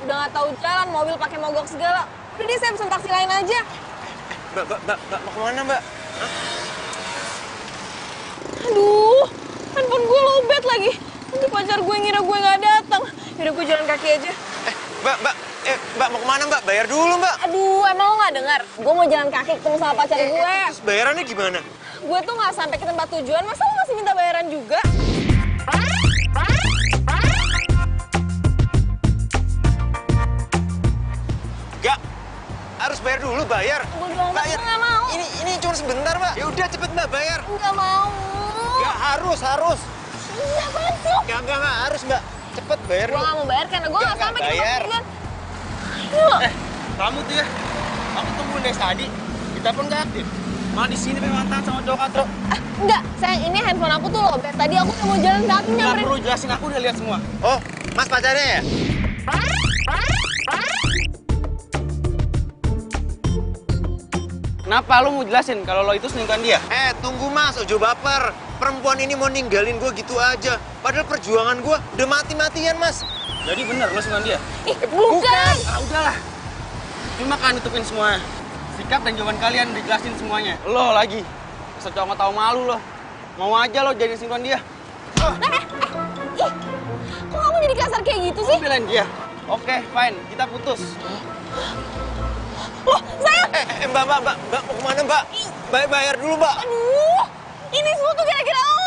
Udah nggak tahu jalan, mobil pakai mogok segala. Udah deh, saya pesen taksi lain aja. Mbak, mau kemana, Mbak? Hah? Aduh, handphone gue lowbat lagi. Nanti pacar gue ngira gue nggak datang. Yaudah gue jalan kaki aja. Mbak, mau kemana, Mbak? Bayar dulu, Mbak. Aduh, emang lo nggak dengar? Gue mau jalan kaki ketemu sama pacar gue. Terus bayarannya gimana? Gue tuh nggak sampai ke tempat tujuan, masa lo masih minta bayaran juga? Nggak, harus bayar dulu, bayar. Gue bilang Bayar. nggak mau. Ini cuma sebentar, Mbak. Ya udah, cepet, Mbak, bayar. Nggak mau. Nggak, harus. Iya, apaan sih lo? Nggak, harus, Mbak. Cepet, bayar Gue dulu. nggak mau bayar karena gue nggak sampai ke tempat bayar. tujuan. Yuk. Kamu tuh ya, aku tungguin dari tadi, kita pun nggak aktif. Malah di sini pengen mantan sama cowok katro. Enggak, sayang, ini handphone aku tuh lowbat. Tadi aku udah mau jalan kaki Nggak nyamperin. perlu jelasin, aku udah lihat semua. Oh, Mas pacarnya ya? Kenapa lu mau jelasin kalau lo itu selingkuhan dia? Tunggu, Mas, ojo baper. Perempuan ini mau ninggalin gue gitu aja. Padahal perjuangan gue udah mati-matian, Mas. Jadi bener lo selingkuhan dia? Ih, bukan. Ah udahlah. Cuma kan nutupin semua. Sikap dan jawaban kalian dijelasin semuanya. Lo lagi. Masa cowok nggak tahu malu lo. Mau aja lo jadi selingkuhan dia. Ih, kok kamu jadi kasar kayak gitu sih? Belain dia. Oke, fine. Kita putus. Loh, sayang. Mbak, mau kemana, Mbak? Bayar dulu, Mbak. Aduh, ini semua tuh gara-gara Allah.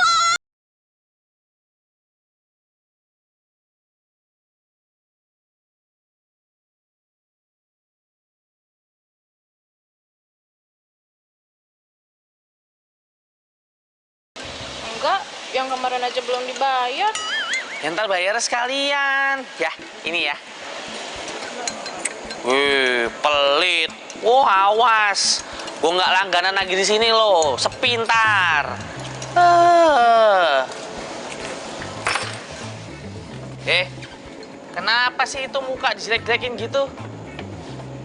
Enggak, yang kemarin aja belum dibayar. Ya ntar bayar sekalian. Ya, ini ya. Wih, pelit. Oh, awas. Gue nggak langganan lagi di sini loh. Sepintar. Kenapa sih itu muka dijelek-jelekin gitu?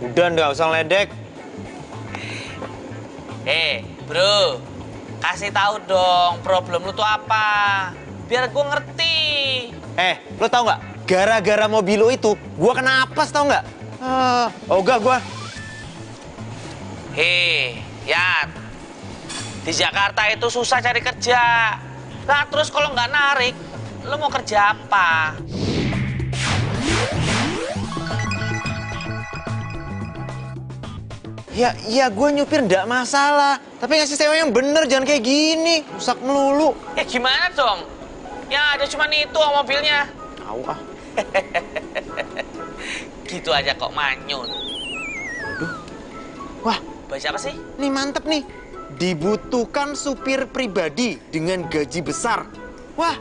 Udah, nggak usah ledek. Bro. Kasih tahu dong problem lu tuh apa. Biar gue ngerti. Lo tau nggak? Gara-gara mobil lo itu, gue kena apes, tau nggak? Ogah gue. Yat. Di Jakarta itu susah cari kerja. Nah, terus kalau nggak narik, lo mau kerja apa? Ya gue nyupir nggak masalah. Tapi ngasih sewa yang bener, jangan kayak gini. Rusak melulu. Gimana dong? Yang ada cuma itu mobilnya. Tahu ah. Gitu aja kok manyun. Wah, Baca apa sih? nih mantep nih. Dibutuhkan supir pribadi dengan gaji besar. Wah,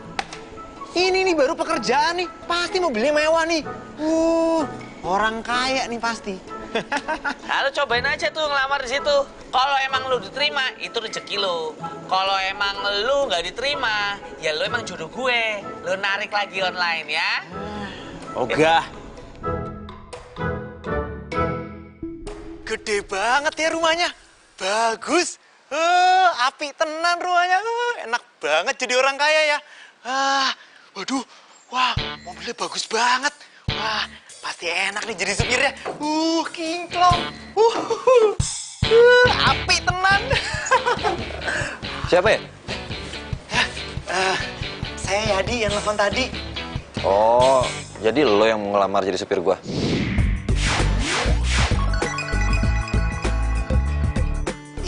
ini nih baru pekerjaan nih. Pasti mobilnya mewah nih. Orang kaya nih pasti. Lalu cobain aja tuh ngelamar di situ. Kalau emang lu diterima, itu rezeki lu. Kalau emang lu nggak diterima, ya lu emang jodoh gue. Lu narik lagi online ya. Ogah. Gede banget ya rumahnya. Bagus. Api tenan rumahnya. Enak banget jadi orang kaya ya. Waduh. Wah, mobilnya bagus banget. Wah, pasti enak nih jadi supirnya. Kinclong. Api tenan. Siapa ya? Saya Yadi yang telepon tadi. Oh, jadi lo yang mau ngelamar jadi supir gua?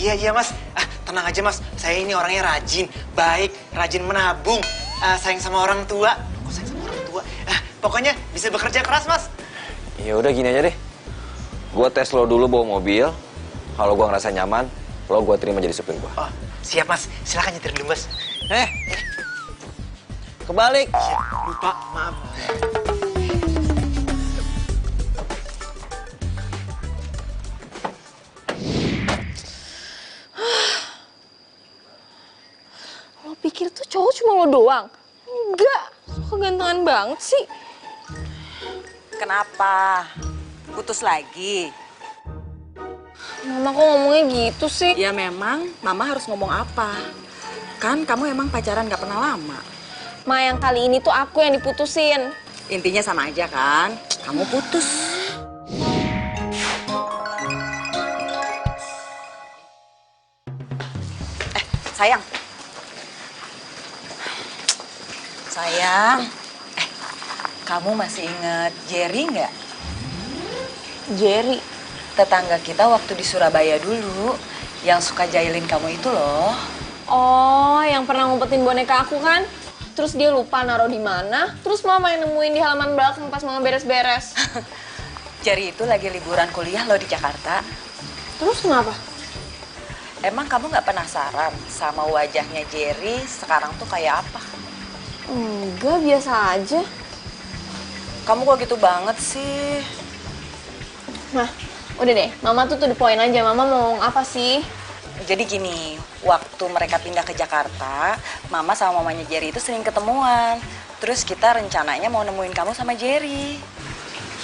Iya mas, tenang aja mas. Saya ini orangnya rajin, baik, rajin menabung, sayang sama orang tua. Kok sayang sama orang tua? Pokoknya bisa bekerja keras mas. Ya udah gini aja deh. Gua tes lo dulu bawa mobil. Kalau gua ngerasa nyaman, lo gua terima jadi supir gua. Oh, siap mas. Silakan nyetir dulu mas. Kebalik. Lupa, maaf. Lo pikir tuh cowok cuma lo doang? Enggak, kegantengan banget sih. Kenapa? Putus lagi? Mama kok ngomongnya gitu sih? Ya memang, Mama harus ngomong apa? Kan kamu emang pacaran gak pernah lama. Ma, yang kali ini tuh aku yang diputusin. Intinya sama aja kan? kamu putus. Sayang. Sayang. Kamu masih ingat Jerry nggak? Jerry. Tetangga kita waktu di Surabaya dulu, yang suka jahilin kamu itu loh. Oh, yang pernah ngumpetin boneka aku kan? Terus dia lupa naruh di mana. Terus mama yang nemuin di halaman belakang pas mama beres-beres. Jerry itu lagi liburan kuliah loh di Jakarta. Terus kenapa? Emang kamu nggak penasaran sama wajahnya Jerry sekarang tuh kayak apa? Enggak, biasa aja. Kamu kok gitu banget sih? Nah, udah deh. Mama tuh to the point aja. Mama mau ngomong apa sih? Jadi gini, waktu mereka pindah ke Jakarta, Mama sama mamanya Jerry itu sering ketemuan. Terus kita rencananya mau nemuin kamu sama Jerry.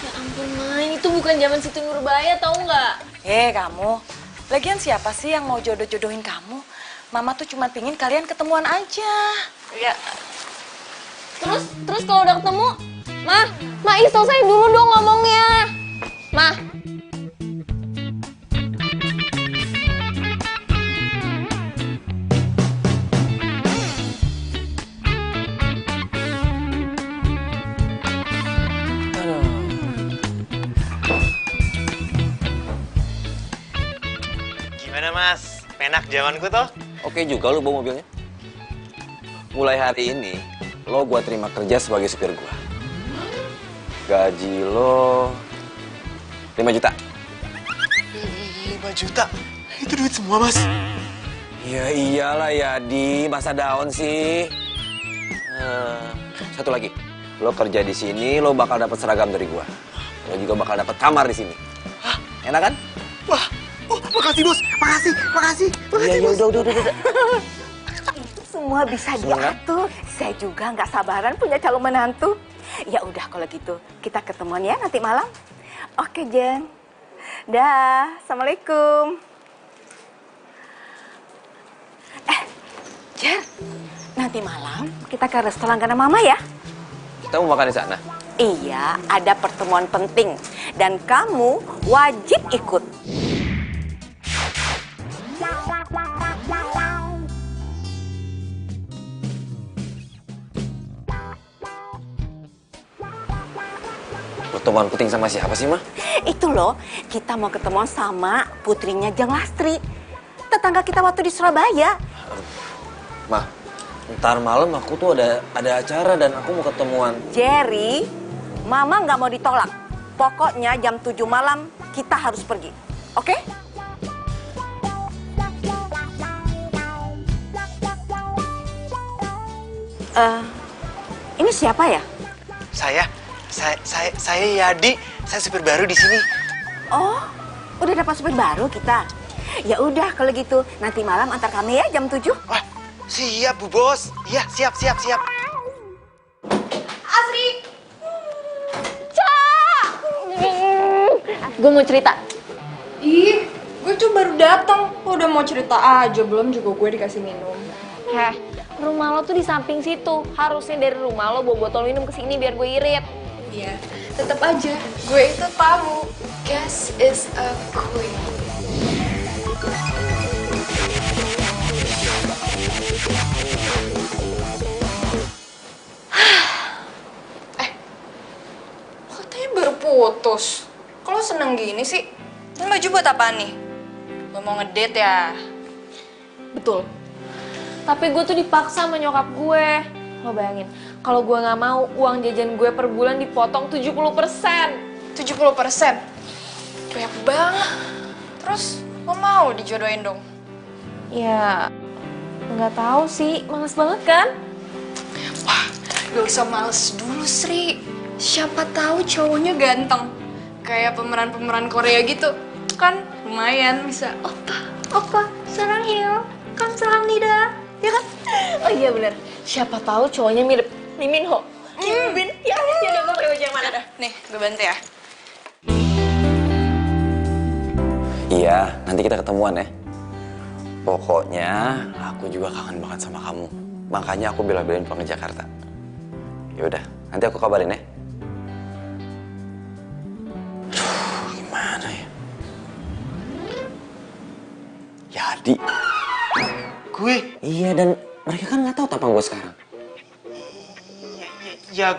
Ya ampun, Mai. Itu bukan zaman Siti Nurbaya, tau nggak? Kamu. Lagian siapa sih yang mau jodoh-jodohin kamu? Mama tuh cuma pingin kalian ketemuan aja. Ya. Terus kalau udah ketemu, Ma, selesai dulu dong ngomongnya. Ma. Gimana Mas? Enak zamanku tuh? Oke juga lu bawa mobilnya. Mulai hari ini, lo gua terima kerja sebagai supir gua. Gaji lo 5 juta. 5 juta? Itu duit semua Mas? Ya iyalah ya, di masa daun sih. Satu lagi, lo kerja di sini, lo bakal dapat seragam dari gua. Lo juga bakal dapat kamar di sini. Hah? Enak kan? Wah, makasih Bos. Makasih Iya, Bos. udah. Semua bisa diatur. Saya juga nggak sabaran punya calon menantu. Ya udah kalau gitu kita ketemuan ya nanti malam. Oke Jen. Dah, assalamualaikum. Jen, nanti malam kita ke restoran karena Mama ya. Kita mau makan di sana. Iya, ada pertemuan penting dan kamu wajib ikut. Pertemuan penting sama siapa sih, Mah? Itu loh, kita mau ketemuan sama putrinya Jeng Lastri. Tetangga kita waktu di Surabaya. Mah, ntar malam aku tuh ada acara dan aku mau ketemuan. Jerry, Mama nggak mau ditolak. Pokoknya jam 7 malam kita harus pergi. Oke? Ini siapa ya? Saya Yadi. Saya supir baru di sini. Oh, udah dapat supir baru kita. Ya udah kalau gitu nanti malam antar kami ya jam 7. Wah, siap Bu Bos. Iya, siap. Asri! Gue mau cerita. Ih, gue tuh baru datang. Lo udah mau cerita aja, belum juga gue dikasih minum. Rumah lo tuh di samping situ. Harusnya dari rumah lo bawa botol minum ke sini biar gue irit. Iya, tetap aja. Gue itu tamu. Guest is a queen. Katanya baru putus. Kok lo seneng gini sih? Ini baju buat apa nih? Lo mau ngedate ya? Betul. Tapi gue tuh dipaksa sama nyokap gue. Lo bayangin, kalau gue nggak mau, uang jajan gue per bulan dipotong 70%. 70%? Banyak banget. Terus lo mau dijodohin dong? Ya, nggak tahu sih. Males banget kan? Wah, gak usah males dulu, Sri. Siapa tahu cowoknya ganteng. Kayak pemeran-pemeran Korea gitu. Kan lumayan bisa, Oppa, sarangheyo, kamsahamnida. Ya kan? Oh iya bener. Siapa tahu cowoknya mirip Lee Min Ho. Kim Bin. Ya udah gue pakai baju yang mana? Nih, gue bantu ya. Iya, nanti kita ketemuan ya. Pokoknya aku juga kangen banget sama kamu. Makanya aku bela-belain pulang ke Jakarta. Ya udah, nanti aku kabarin ya. Jadi. Gue? Iya, dan mereka kan nggak tahu tampang gue sekarang. Ya,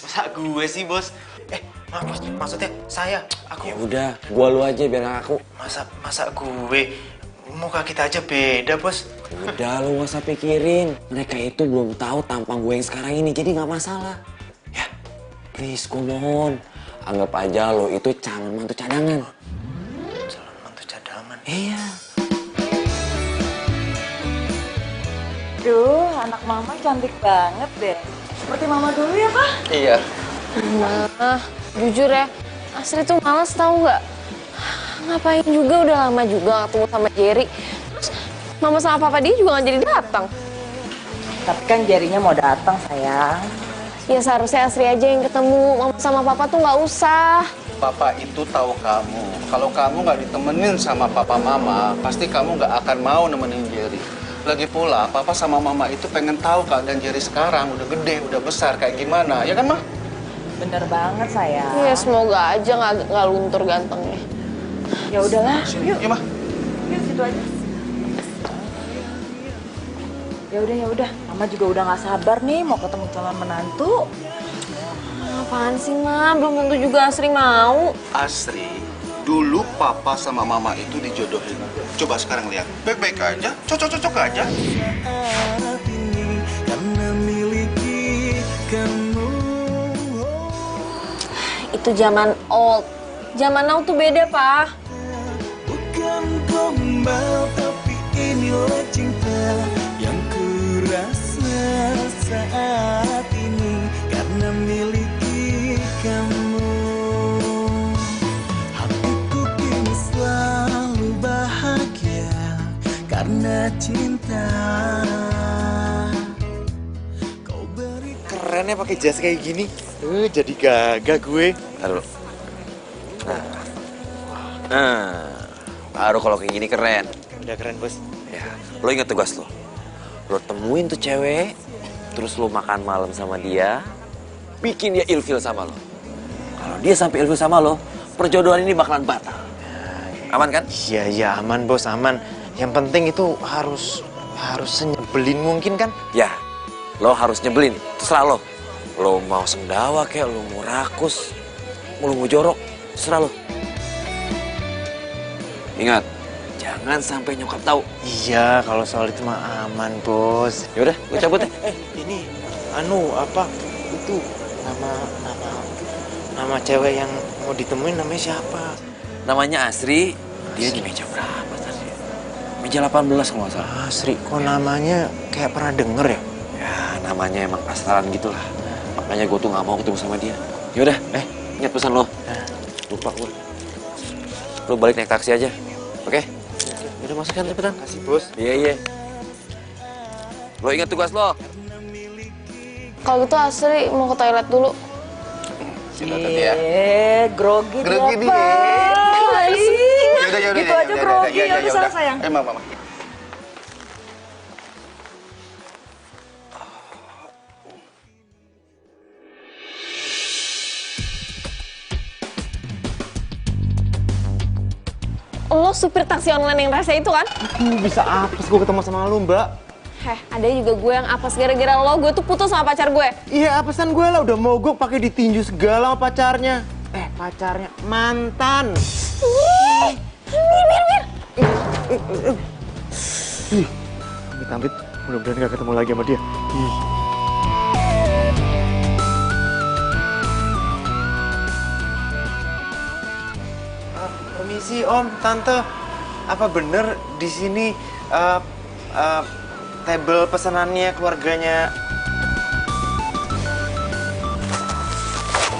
masa gue sih, Bos? Maksudnya saya, aku... Ya udah, gua lu aja biar aku. Masa gue? Muka kita aja beda, Bos. Udah, lu nggak usah pikirin. Mereka itu belum tahu tampang gue yang sekarang ini, jadi nggak masalah. Ya, please, gue mohon. Anggap aja lo itu calon mantu cadangan. Calon mantu cadangan? Iya. Duh, anak mama cantik banget deh. Seperti mama dulu ya, Pak? Iya. Nah, jujur ya, Asri tuh males tau nggak? Ngapain juga, udah lama juga gak ketemu sama Jerry. Terus mama sama papa dia juga gak jadi datang. Tapi kan jarinya mau datang, sayang. Ya seharusnya Asri aja yang ketemu, mama sama papa tuh nggak usah. Papa itu tahu kamu. Kalau kamu nggak ditemenin sama papa mama, pasti kamu nggak akan mau nemenin Jerry. Lagi pula, papa sama mama itu pengen tahu keadaan Jerry sekarang. Udah gede, udah besar, kayak gimana. Ya kan, Ma? Bener banget, sayang. Ya semoga aja nggak luntur gantengnya. Ya udahlah, yuk. Iya, Ma. Yuk, situ aja. Ya udah. Mama juga udah nggak sabar nih mau ketemu calon menantu. Apaan sih, Ma? Belum tentu juga Asri mau. Asri, dulu papa sama mama itu dijodohin. Coba sekarang lihat, baik-baik aja, cocok-cocok aja. Itu zaman old. Zaman now tuh beda, Pak. Bukan gombal, tapi inilah cinta yang kurasa saat ini karena miliki kamu. Hatiku kini selalu bahagia karena cinta. Kau beri Keren ya pakai jas kayak gini. Jadi gagah gue. Taruh. Nah, baru kalau kayak gini keren. Udah keren, Bos. Ya, lo inget tugas lo. Lo temuin tuh cewek, terus lo makan malam sama dia, bikin dia ilfil sama lo. Kalau dia sampai ilfil sama lo, perjodohan ini bakalan batal. Aman kan? Iya, aman, Bos, aman. Yang penting itu harus senyebelin mungkin kan? Ya, lo harus nyebelin, terserah lo. Lo mau sendawa kayak lo mau rakus, lo mau jorok, terserah lo. Ingat, jangan sampai nyokap tahu. Iya, kalau soal itu mah aman, Bos. Yaudah, gue cabut ya. Ini itu nama cewek yang mau ditemuin namanya siapa? Namanya Asri, dia di meja berapa tadi? Meja 18 kalau nggak salah. Asri, kok namanya kayak pernah denger ya? Ya, namanya emang pasaran gitu lah. Makanya gue tuh nggak mau ketemu sama dia. Yaudah, ingat pesan lo. Lupa gue. Lo balik naik taksi aja, oke? Yaudah masuk kan cepetan. Kasih, Bos. Iya. Lo ingat tugas lo. Kalau gitu Asri mau ke toilet dulu. Sini tadi ya. Grogi dia, Grogi dia. Pak. Yaudah, Gitu aja grogi, ya udah sana, sayang. Mama. Lo supir taksi online yang rasa itu kan? Bisa apes gue ketemu sama lu, Mbak. Ada juga gue yang apes gara-gara lo, gue tuh putus sama pacar gue. Iya, apesan gue lah udah mogok pakai ditinju segala sama pacarnya. Pacarnya mantan. Mir. Amit-amit, mudah-mudahan gak ketemu lagi sama dia. Permisi Om, Tante. Apa bener di sini table pesanannya keluarganya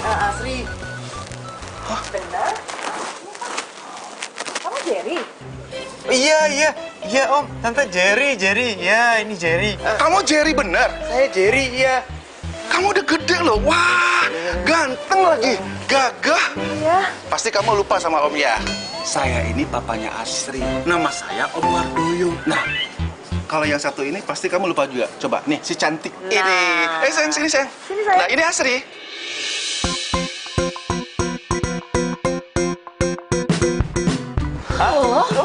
Asri? Bener? Kamu Jerry? Iya Om, Tante Jerry, ya ini Jerry. Kamu Jerry bener? Saya Jerry, iya. Kamu udah gede loh, wah, ganteng lagi, gagah. Iya. Pasti kamu lupa sama Om ya. Saya ini papanya Asri, nama saya Om Wardoyo. Nah, kalau yang satu ini pasti kamu lupa juga. Coba, nih si cantik ini. Sayang, sini sayang. Sini, sayang. Nah, ini Asri. Oh,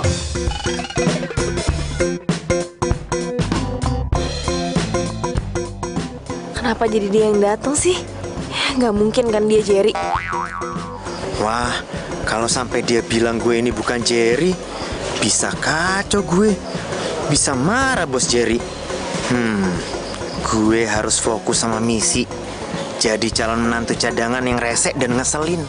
Kenapa jadi dia yang datang sih? Nggak mungkin kan dia Jerry. Wah, kalau sampai dia bilang gue ini bukan Jerry, bisa kacau gue. Bisa marah bos Jerry. Gue harus fokus sama misi. Jadi calon menantu cadangan yang resek dan ngeselin.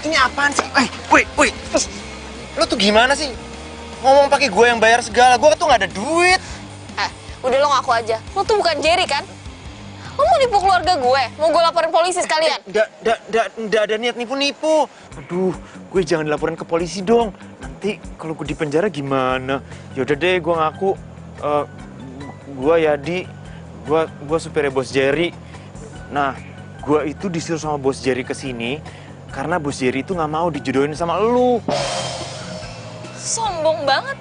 Ini apaan sih? Woi. Lo tuh gimana sih? Ngomong pakai gue yang bayar segala. Gue tuh nggak ada duit. Udah lo ngaku aja. Lo tuh bukan Jerry kan? Lo mau nipu keluarga gue? Mau gue laporin polisi sekalian? Nggak ada niat nipu-nipu. Aduh, gue jangan dilaporin ke polisi dong. Nanti kalau gue di penjara gimana? Yaudah deh, gue ngaku. Gue Yadi. Gue supirnya bos Jerry. Nah, gue itu disuruh sama bos Jerry ke sini karena bos Jerry itu nggak mau dijodohin sama lu. Sombong banget.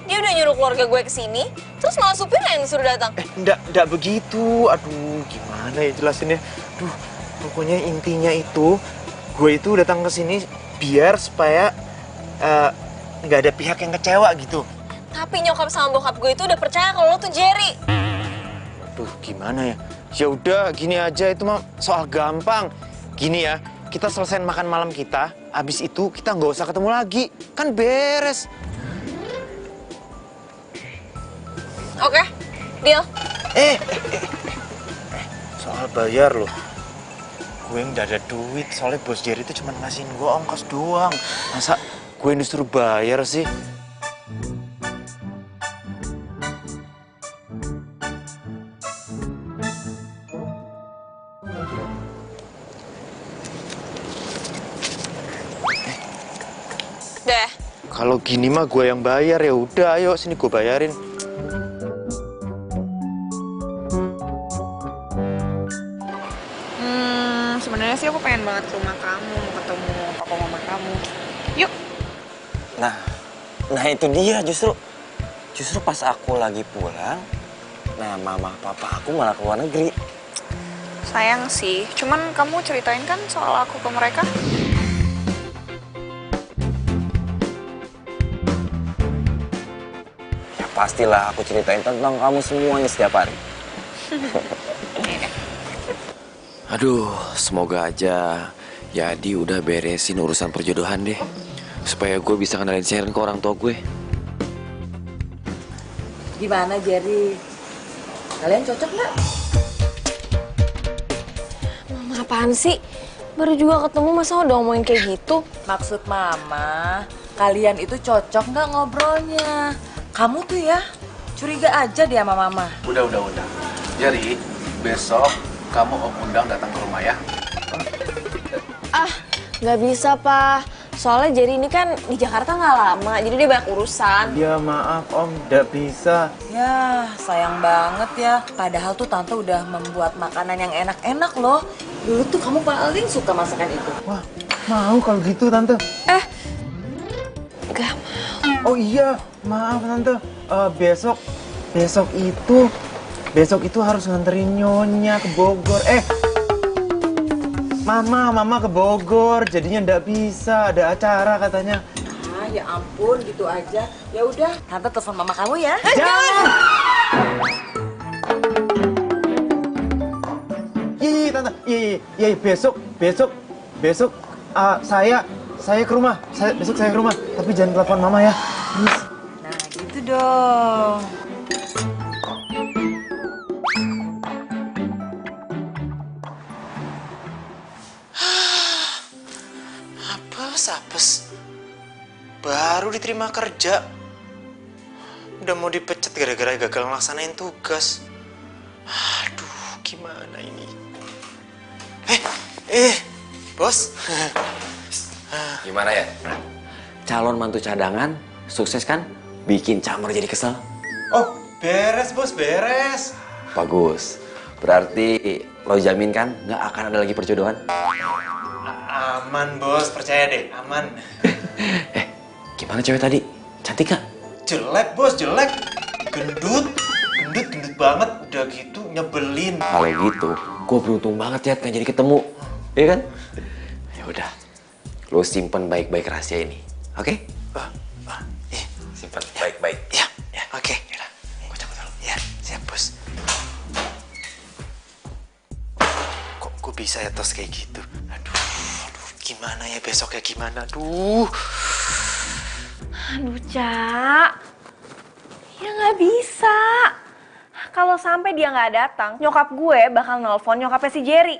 Dia udah nyuruh keluarga gue ke sini, terus malah supirnya yang disuruh datang. Nggak begitu. Aduh, gimana ya jelasinnya? Aduh, pokoknya intinya itu, gue itu datang ke sini biar supaya nggak ada pihak yang kecewa gitu. Tapi nyokap sama bokap gue itu udah percaya kalau lo tuh Jerry. Aduh, gimana ya? Ya udah, gini aja, itu mah soal gampang. Gini ya, kita selesaiin makan malam kita, abis itu kita nggak usah ketemu lagi, kan beres. Oke, deal. Soal bayar loh. Gue nggak ada duit, soalnya bos Jerry itu cuma ngasihin gue ongkos doang. Masa gue yang disuruh bayar sih? Kalau gini mah gue yang bayar, ya udah ayo sini gue bayarin. Sebenarnya sih aku pengen banget ke rumah kamu, mau ketemu papa mama kamu. Yuk. Nah itu dia justru pas aku lagi pulang, nah mama papa aku malah ke luar negeri. Sayang sih, cuman kamu ceritain kan soal aku ke mereka? Ya pastilah aku ceritain tentang kamu semuanya setiap hari. Aduh, semoga aja Yadi udah beresin urusan perjodohan deh. Supaya gue bisa kenalin Sharon ke orang tua gue. Gimana, Jerry? Kalian cocok nggak? Mama apaan sih? Baru juga ketemu masa udah ngomongin kayak gitu? Maksud Mama, kalian itu cocok nggak ngobrolnya? Kamu tuh ya, curiga aja dia sama Mama. Udah. Jadi, besok kamu Om undang datang ke rumah ya. Ah, nggak bisa, Pak. Soalnya Jerry ini kan di Jakarta nggak lama, jadi dia banyak urusan. Ya maaf Om, nggak bisa. Ya, sayang banget ya. Padahal tuh Tante udah membuat makanan yang enak-enak loh. Dulu tuh kamu paling suka masakan itu. Wah, mau kalau gitu Tante. Nggak mau. Oh iya, maaf Tante. Besok itu harus nganterin Nyonya ke Bogor. Mama ke Bogor, jadinya ndak bisa, ada acara katanya. Ah, ya ampun, gitu aja. Ya udah, Tante telepon Mama kamu ya. Jangan! Iya, Tante. Iya, besok saya ke rumah. Besok saya ke rumah, tapi jangan telepon Mama ya. Please. Nah, gitu dong. Apes. Baru diterima kerja. Udah mau dipecat gara-gara gagal ngelaksanain tugas. Aduh, gimana ini? Bos. Gimana ya? Calon mantu cadangan, sukses kan? Bikin Camar jadi kesel. Oh, beres bos, beres. Bagus. Berarti lo jamin kan nggak akan ada lagi perjodohan? Aman bos, percaya deh, aman. Gimana cewek tadi? Cantik gak? Jelek bos, jelek. Gendut banget. Udah gitu nyebelin. Kalau gitu, gue beruntung banget ya kan jadi ketemu. Iya kan? Ya udah, lo simpen baik-baik rahasia ini, oke? Simpen baik-baik. Ya, oke. Gue cabut dulu. Ya, siap bos. Kok gue bisa ya tos kayak gitu? Aduh, gimana ya besok ya gimana? Aduh, Cak. Ya nggak bisa. Kalau sampai dia nggak datang, nyokap gue bakal nelpon nyokapnya si Jerry.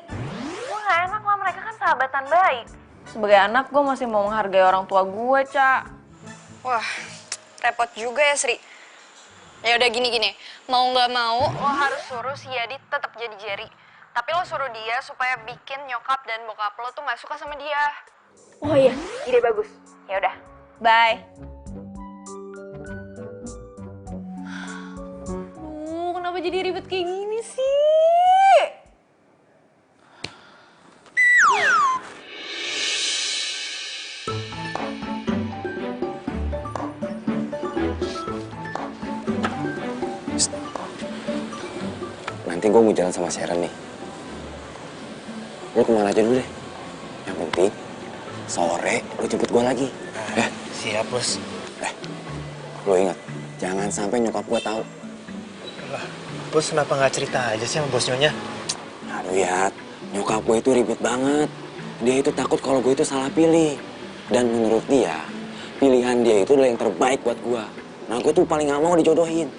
Gue nggak enak lah, mereka kan sahabatan baik. Sebagai anak, gue masih mau menghargai orang tua gue, Cak. Wah, repot juga ya, Sri. Ya udah gini. Mau nggak mau, lo harus suruh si Yadi tetap jadi Jerry. Tapi lo suruh dia supaya bikin nyokap dan bokap lo tuh nggak suka sama dia. Oh iya, ide bagus. Ya udah, bye. Kenapa jadi ribet kayak gini sih? Nanti gue mau jalan sama Sharon nih. Lo kemana aja dulu deh. Yang penting, sore lo jemput gue lagi. siap bos. Lo ingat, jangan sampai nyokap gue tahu. Lah, bos kenapa nggak cerita aja sih sama bos Nyonya? Aduh ya, nyokap gue itu ribet banget. Dia itu takut kalau gue itu salah pilih. Dan menurut dia, pilihan dia itu adalah yang terbaik buat gue. Nah, gue tuh paling gak mau dijodohin.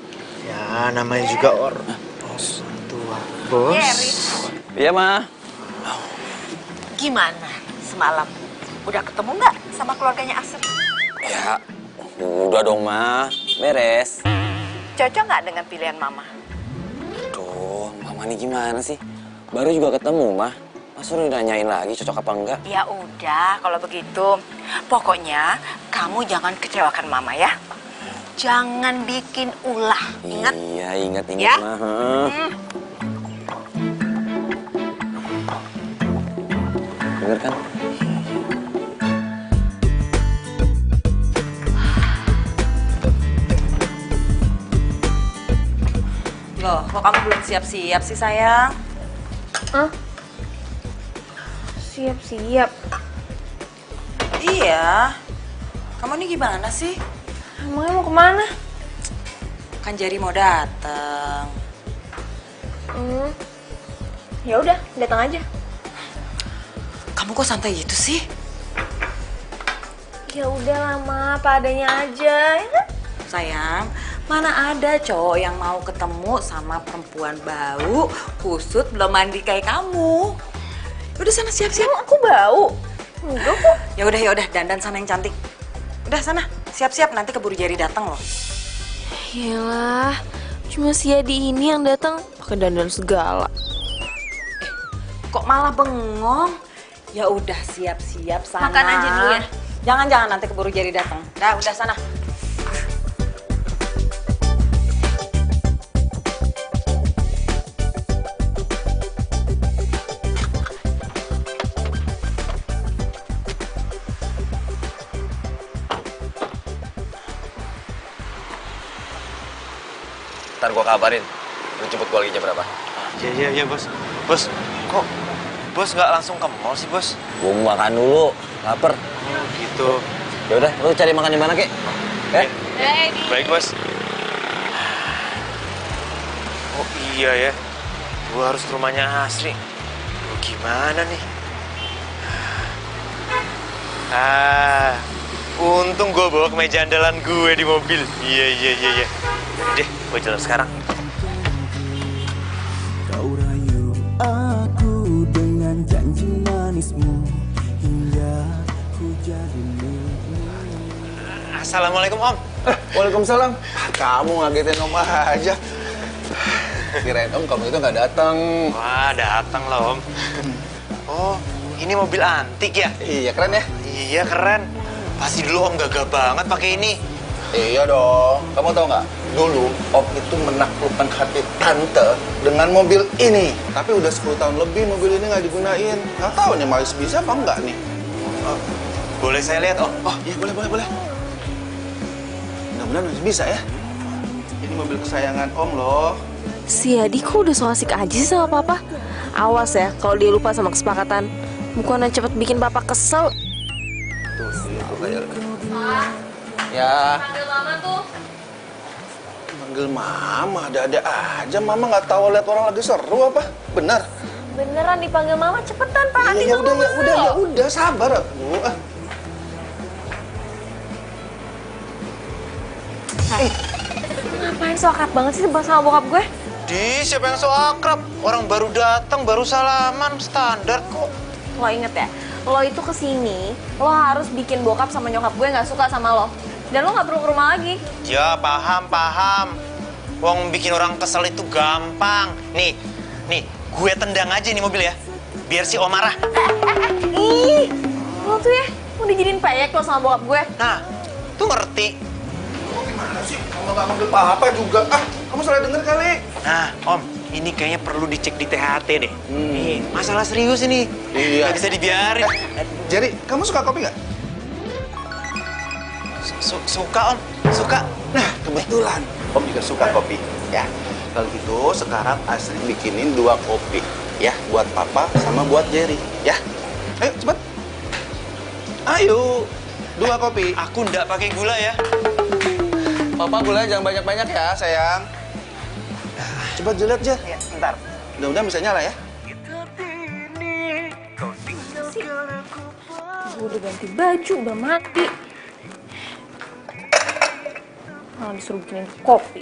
Ya, namanya juga bos tua. Bos. Iya, Ma. Gimana semalam? Udah ketemu nggak sama keluarganya Asep? Ya, udah dong, Ma. Beres. Cocok nggak dengan pilihan Mama? Aduh, Mama nih gimana sih? Baru juga ketemu, Ma. Masa lu nanyain lagi cocok apa enggak? Ya udah, kalau begitu. Pokoknya kamu jangan kecewakan Mama ya. Jangan bikin ulah, ingat? Iya, ingat Ya? mah. Bener kan? Loh, kok kamu belum siap-siap sih sayang? Hah? Siap-siap. Iya. Kamu ini gimana sih? Emangnya mau kemana? Kan Jerry mau datang. Ya udah, datang aja. Kamu kok santai gitu sih? Ya udah lama, apa adanya aja, ya kan? Sayang, mana ada cowok yang mau ketemu sama perempuan bau, kusut, belum mandi kayak kamu. Udah sana siap-siap. Emang aku bau? Enggak kok. Ya udah, dandan sana yang cantik. Udah sana, siap-siap nanti keburu Jerry datang loh. Yalah, cuma si Adi ini yang datang pakai dandan segala. Kok malah bengong? Ya udah siap-siap sana. Makan aja dulu ya. Jangan nanti keburu Jerry datang. Udah sana. Ntar gua kabarin. Lu jemput gua lagi jam berapa? Iya, bos. Bos, kok bos nggak langsung ke mall sih, bos? Gua mau makan dulu, lapar. Gitu. Ya udah, lu cari makan di mana, Kek? Baik, bos. Oh iya ya, gua harus ke rumahnya Asri. Gimana nih? Untung gue bawa kemeja andalan gue di mobil. Iya. Deh, gue jalan sekarang. Kau rayu aku dengan janji manismu hingga ku jadi milikmu. Assalamualaikum Om. Waalaikumsalam. Kamu ngagetin Om aja. Kirain Om kamu itu nggak datang. Wah, datang lah Om. Oh, ini mobil antik ya? Iya keren ya. Iya keren. Pasti dulu Om gagah banget pakai ini. Iya dong. Kamu tahu nggak? Dulu Om itu menaklukkan hati tante dengan mobil ini. Tapi udah 10 tahun lebih mobil ini nggak digunain. Nggak tahu nih masih bisa apa enggak nih. Boleh saya lihat Om? Oh iya boleh. Mudah-mudahan masih bisa ya. Ini mobil kesayangan Om loh. Si Adi kok udah so asik aja sih sama papa? Awas ya, kalau dia lupa sama kesepakatan. Bukannya cepet bikin papa kesel. Tuh kayak. Ya. Panggil mama tuh. Manggil mama, ada-ada aja. Mama nggak tahu lihat orang lagi seru apa? Benar? Beneran dipanggil mama, cepetan Pak. Nanti Ya mama kesel. ya udah, sabar aku. Ngapain so akrab banget sih sama bokap gue? Di siapa yang so akrab? Orang baru datang, baru salaman, standar kok. Lo inget ya, lo itu kesini, lo harus bikin bokap sama nyokap gue nggak suka sama lo. Dan lo nggak perlu ke rumah lagi. Ya, paham. Wong bikin orang kesel itu gampang. Nih, gue tendang aja nih mobil ya. Biar si Om marah. Ih, lo tuh ya mau dijadiin peyek lo sama bokap gue. Nah, tuh ngerti. Gimana sih? Kamu nggak manggil papa juga? Kamu salah denger kali. Nah, Om, ini kayaknya perlu dicek di THT deh. Nih, masalah serius ini. Iya. Nggak bisa dibiarin. Jerry, kamu suka kopi nggak? Suka, Om. Suka. Nah, kebetulan Om juga suka kopi. Ya, kalau gitu sekarang Asri bikinin 2 kopi. Ya, buat Papa sama buat Jerry. Ya, ayo cepet. Ayo, 2 kopi. Aku nggak pakai gula ya. Papa gulanya jangan banyak-banyak ya, sayang. Coba jilat, Jer. Ya, bentar. Mudah-mudahan bisa nyala ya. Gue udah ganti baju, udah mati. Malah disuruh bikinin kopi.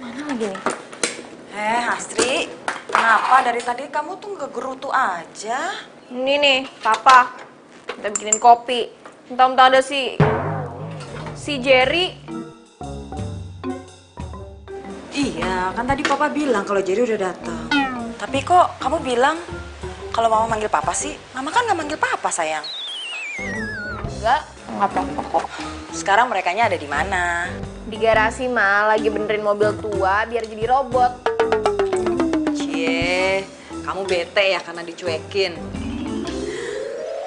Mana lagi nih? Astri, kenapa dari tadi kamu tuh ngegerutu aja? Ini nih, papa. Kita bikinin kopi. Entah-entah ada si Jerry. Iya, kan tadi papa bilang kalau Jerry udah datang. Tapi kok kamu bilang kalau mama manggil papa sih? Mama kan nggak manggil papa, sayang. Enggak apa-apa kok. Sekarang merekanya ada di mana? Di garasi, Ma. Lagi benerin mobil tua biar jadi robot. Cie, kamu bete ya karena dicuekin.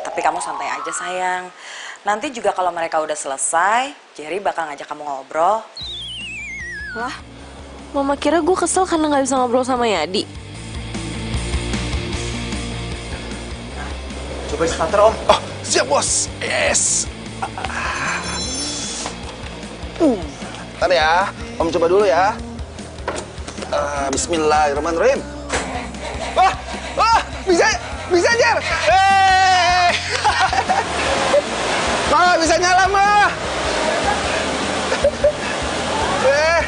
Tapi kamu santai aja, sayang. Nanti juga kalau mereka udah selesai, Jerry bakal ngajak kamu ngobrol. Lah, Mama kira gue kesel karena nggak bisa ngobrol sama Yadi. Coba starter Om. Oh, siap bos. Yes. Ntar ya, Om coba dulu ya. Bismillahirrahmanirrahim. Wah, bisa Jer. Ma, bisa nyala Ma.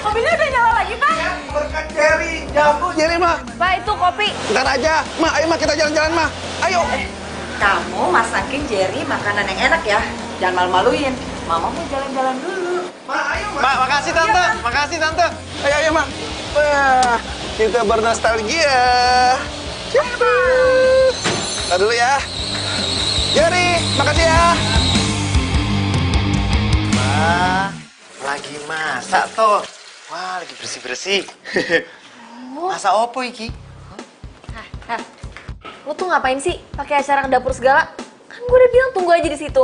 Kopinya udah nyala lagi, Pak. Berkat Jerry, jago Jerry Ma. Pak, itu kopi. Ntar aja, Ma. Ayo Ma, kita jalan-jalan Ma. Ayo. Kamu masakin Jerry makanan yang enak ya. Jangan malu-maluin. Mama mau jalan-jalan dulu. Ma, ayo Ma. Ma, makasih Tante. Makasih Tante. Ayo Ma. Wah, kita bernostalgia. Ntar dulu ya. Jerry, makasih ya. Ma, lagi masak toh. Wah, lagi bersih-bersih. Masak opo iki? Lo tuh ngapain sih pakai acara ke dapur segala? Kan gue udah bilang tunggu aja di situ.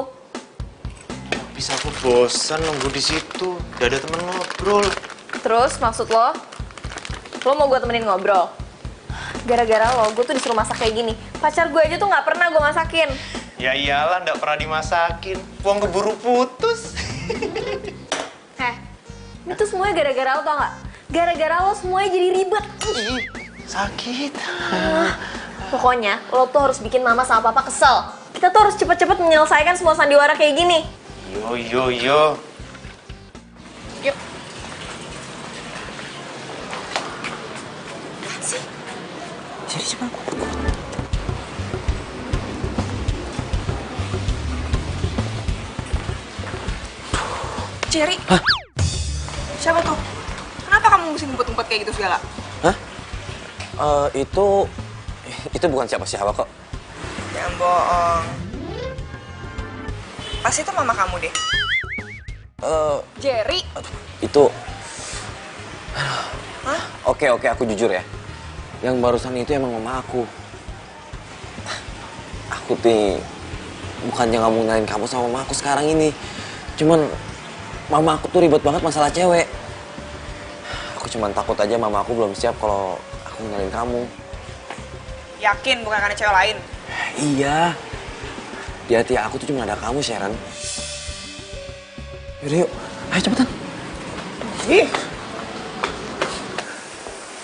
Bisa aku bosan nunggu di situ. Gak ada temen ngobrol. Terus maksud lo mau gue temenin ngobrol? Gara-gara lo, gue tuh disuruh masak kayak gini. Pacar gue aja tuh nggak pernah gue masakin. Ya iyalah, nggak pernah dimasakin. Uang keburu putus. Ini tuh semuanya gara-gara lo, tau nggak? Gara-gara lo semuanya jadi ribet. Sakit. Pokoknya lo tuh harus bikin mama sama papa kesel. Kita tuh harus cepet-cepet menyelesaikan semua sandiwara kayak gini. Yo. Yuk. Jerry coba. Jerry. Hah? Siapa tuh? Kenapa kamu mesti ngumpet-ngumpet kayak gitu segala? Hah? Itu bukan siapa-siapa kok. Jangan bohong. Pasti itu mama kamu deh. Jerry. Itu. Hah? Oke, aku jujur ya. Yang barusan itu emang mama aku. Aku tuh bukannya nggak mau nyalain kamu sama mama aku sekarang ini. Cuman mama aku tuh ribet banget masalah cewek. Aku cuman takut aja mama aku belum siap kalau aku nyalain kamu. Yakin bukan karena cewek lain? Iya. Di hati aku tuh cuma ada kamu, Sharon. Yaudah yuk, ayo cepetan.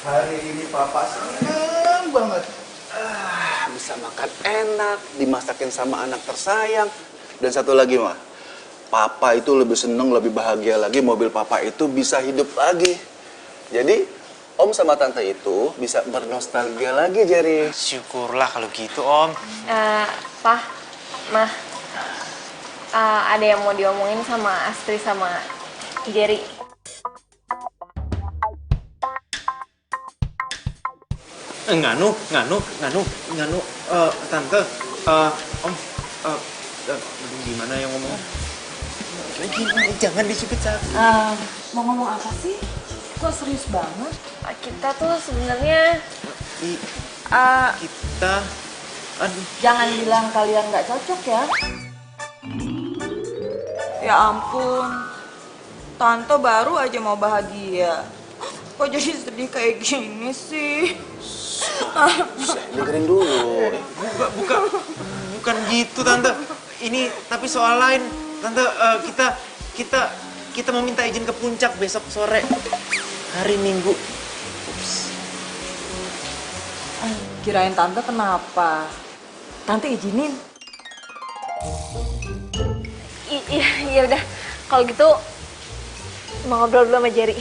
Hari ini Papa senang banget. Bisa makan enak, dimasakin sama anak tersayang. Dan satu lagi, Ma. Papa itu lebih seneng, lebih bahagia lagi mobil Papa itu bisa hidup lagi. Jadi, Om sama Tante itu bisa bernostalgia lagi, Jerry. Syukurlah kalau gitu, Om. Pak, Mah, ada yang mau diomongin sama Astri sama Jerry. Nganu, Tante, Om, gimana yang ngomong? Gimana? Jangan disebut sakit. Mau ngomong apa sih? Kok serius banget? Kita tuh sebenarnya Kita, aduh. Jangan bilang kalian nggak cocok ya. Ya ampun, Tante baru aja mau bahagia. Kok jadi sedih kayak gini sih? Dengerin dulu. Bukan gitu, Tante. Ini tapi soal lain, Tante. Kita mau minta izin ke puncak besok sore, hari Minggu. Kirain Tante kenapa? Tante izinin. Iya udah. Kalau gitu mau ngobrol dulu sama Jerry.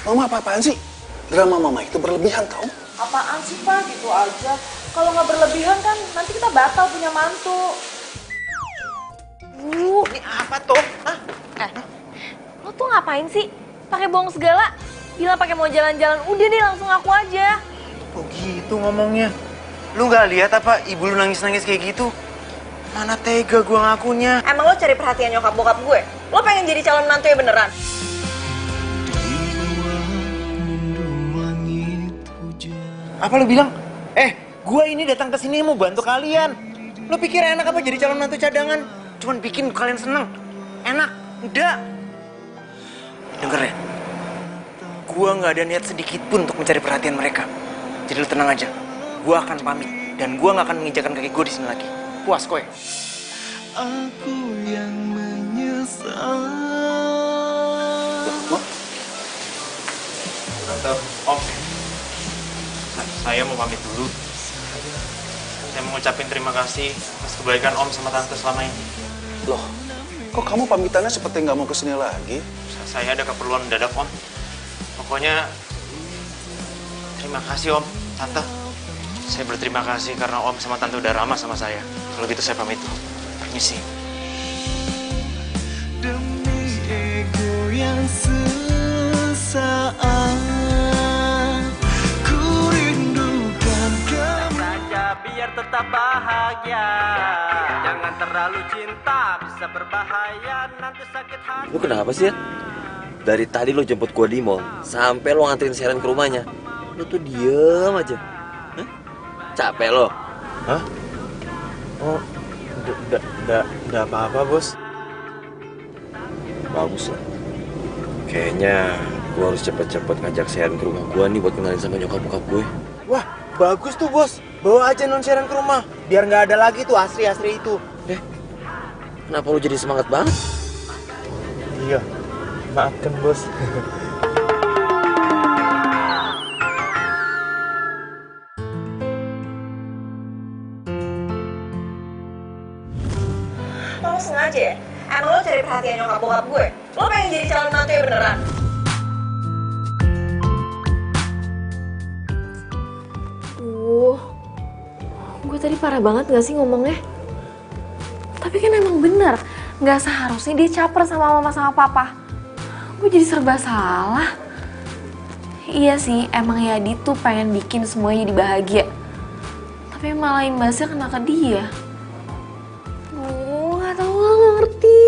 Mama apa-apaan sih? Drama Mama itu berlebihan, tau? Apaan sih, Pak? Gitu aja. Kalau nggak berlebihan kan nanti kita batal punya mantu. Ini apa tuh? Hah? Lo tuh ngapain sih? Pakai bohong segala? Bilang pakai mau jalan-jalan, udah deh langsung aku aja. Kok gitu ngomongnya? Lu nggak lihat apa ibu lu nangis-nangis kayak gitu? Mana tega gua ngakunya. Emang lo cari perhatian nyokap bokap gue? Lo pengen jadi calon menantu ya beneran? Apa lu bilang? Gua ini datang ke sini mau bantu kalian. Lu pikir enak apa jadi calon menantu cadangan? Cuman bikin kalian seneng. Enak? Enggak. Denger ya? Gua nggak ada niat sedikit pun untuk mencari perhatian mereka. Jadi lu tenang aja. Gua akan pamit dan gua nggak akan menginjakan kaki gua di sini lagi. Puas kowe. Aku yang menyesal. Tante, Om. Saya mau pamit dulu. Saya mau ngucapin terima kasih atas kebaikan Om sama Tante selama ini. Loh, kok kamu pamitannya seperti nggak mau kesini lagi? Saya ada keperluan mendadak Om. Pokoknya terima kasih Om, Tante. Saya berterima kasih karena Om sama Tante udah ramah sama saya. Kalau gitu saya pamit dulu. Permisi. Demi ego yang sesaat ku rindukan kamu Saja biar tetap bahagia. Jangan terlalu cinta, bisa berbahaya, nanti sakit hati. Lu kenapa sih ya? Dari tadi lo jemput gua di mall, sampai lo nganterin Sharon ke rumahnya. Lo tuh diem aja. Hah? Capek lo? Hah? Oh, enggak apa-apa, Bos. Bagus lah. Kayaknya gua harus cepet-cepet ngajak Sharon ke rumah gua nih buat kenalin sama nyokap bokap gue. Wah, bagus tuh, Bos. Bawa aja non Sharon ke rumah. Biar nggak ada lagi tuh Asri-Asri itu. Kenapa lo jadi semangat banget? Iya. Maafkan, Bos. Lo sengaja ya? Emang lo cari perhatian nyokap bokap gue? Lo pengen jadi calon menantu ya beneran? Gue tadi parah banget gak sih ngomongnya? Tapi kan emang bener, gak seharusnya dia caper sama mama sama papa. Gue jadi serba salah. Iya sih, emang Yadi tuh pengen bikin semuanya jadi bahagia. Tapi malah imbasnya kena ke dia. Gak tau, gak ngerti.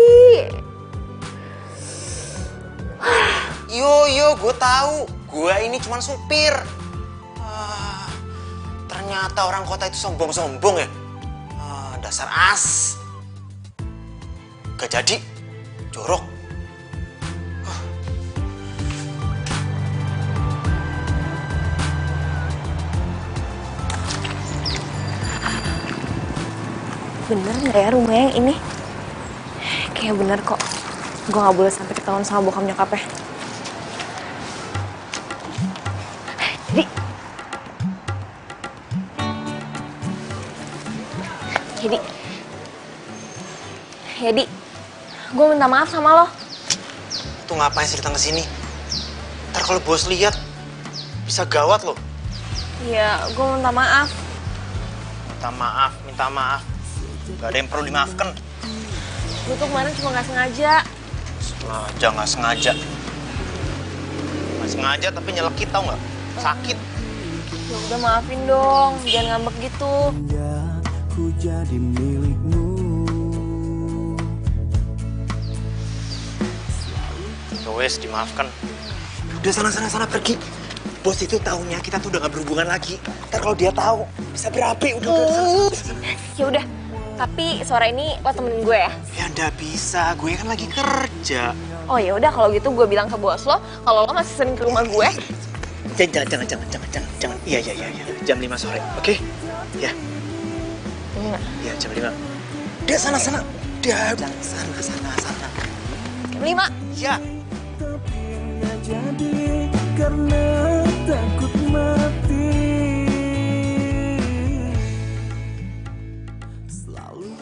Yo, gue tahu. Gue ini cuma supir. Ternyata orang kota itu sombong-sombong ya. Dasar as. Gak jadi. Jorok. Bener nggak ya rumah yang ini? Kayak bener kok. Gue nggak boleh sampai ketahuan sama bokap nyokapnya. Yadi, gue minta maaf sama lo. Tuh ngapain sih datang ke sini? Ntar kalau bos lihat bisa gawat loh. Iya, gue minta maaf. Minta maaf. Gak ada yang perlu dimaafkan. Gue tuh kemarin cuma nggak sengaja. Nggak sengaja. Nggak sengaja tapi nyelekit tau nggak? Sakit. Ya udah maafin dong, jangan ngambek gitu. ku jadi milikmu. Wes, dimaafkan. Udah sana pergi. Bos itu taunya kita tuh udah gak berhubungan lagi. Ntar kalau dia tahu bisa berapi. Udah sana. Ya udah, tapi sore ini lo temenin gue ya? Ya nggak bisa, gue kan lagi kerja. Oh ya udah kalau gitu gue bilang ke bos lo kalau lo masih sering ke rumah gue. Jangan. Iya. Jam 5 sore, oke? Ya. Iya, jam 5. Udah sana. Udah, sana. Jam 5. Ya. Jadi karena takut mati.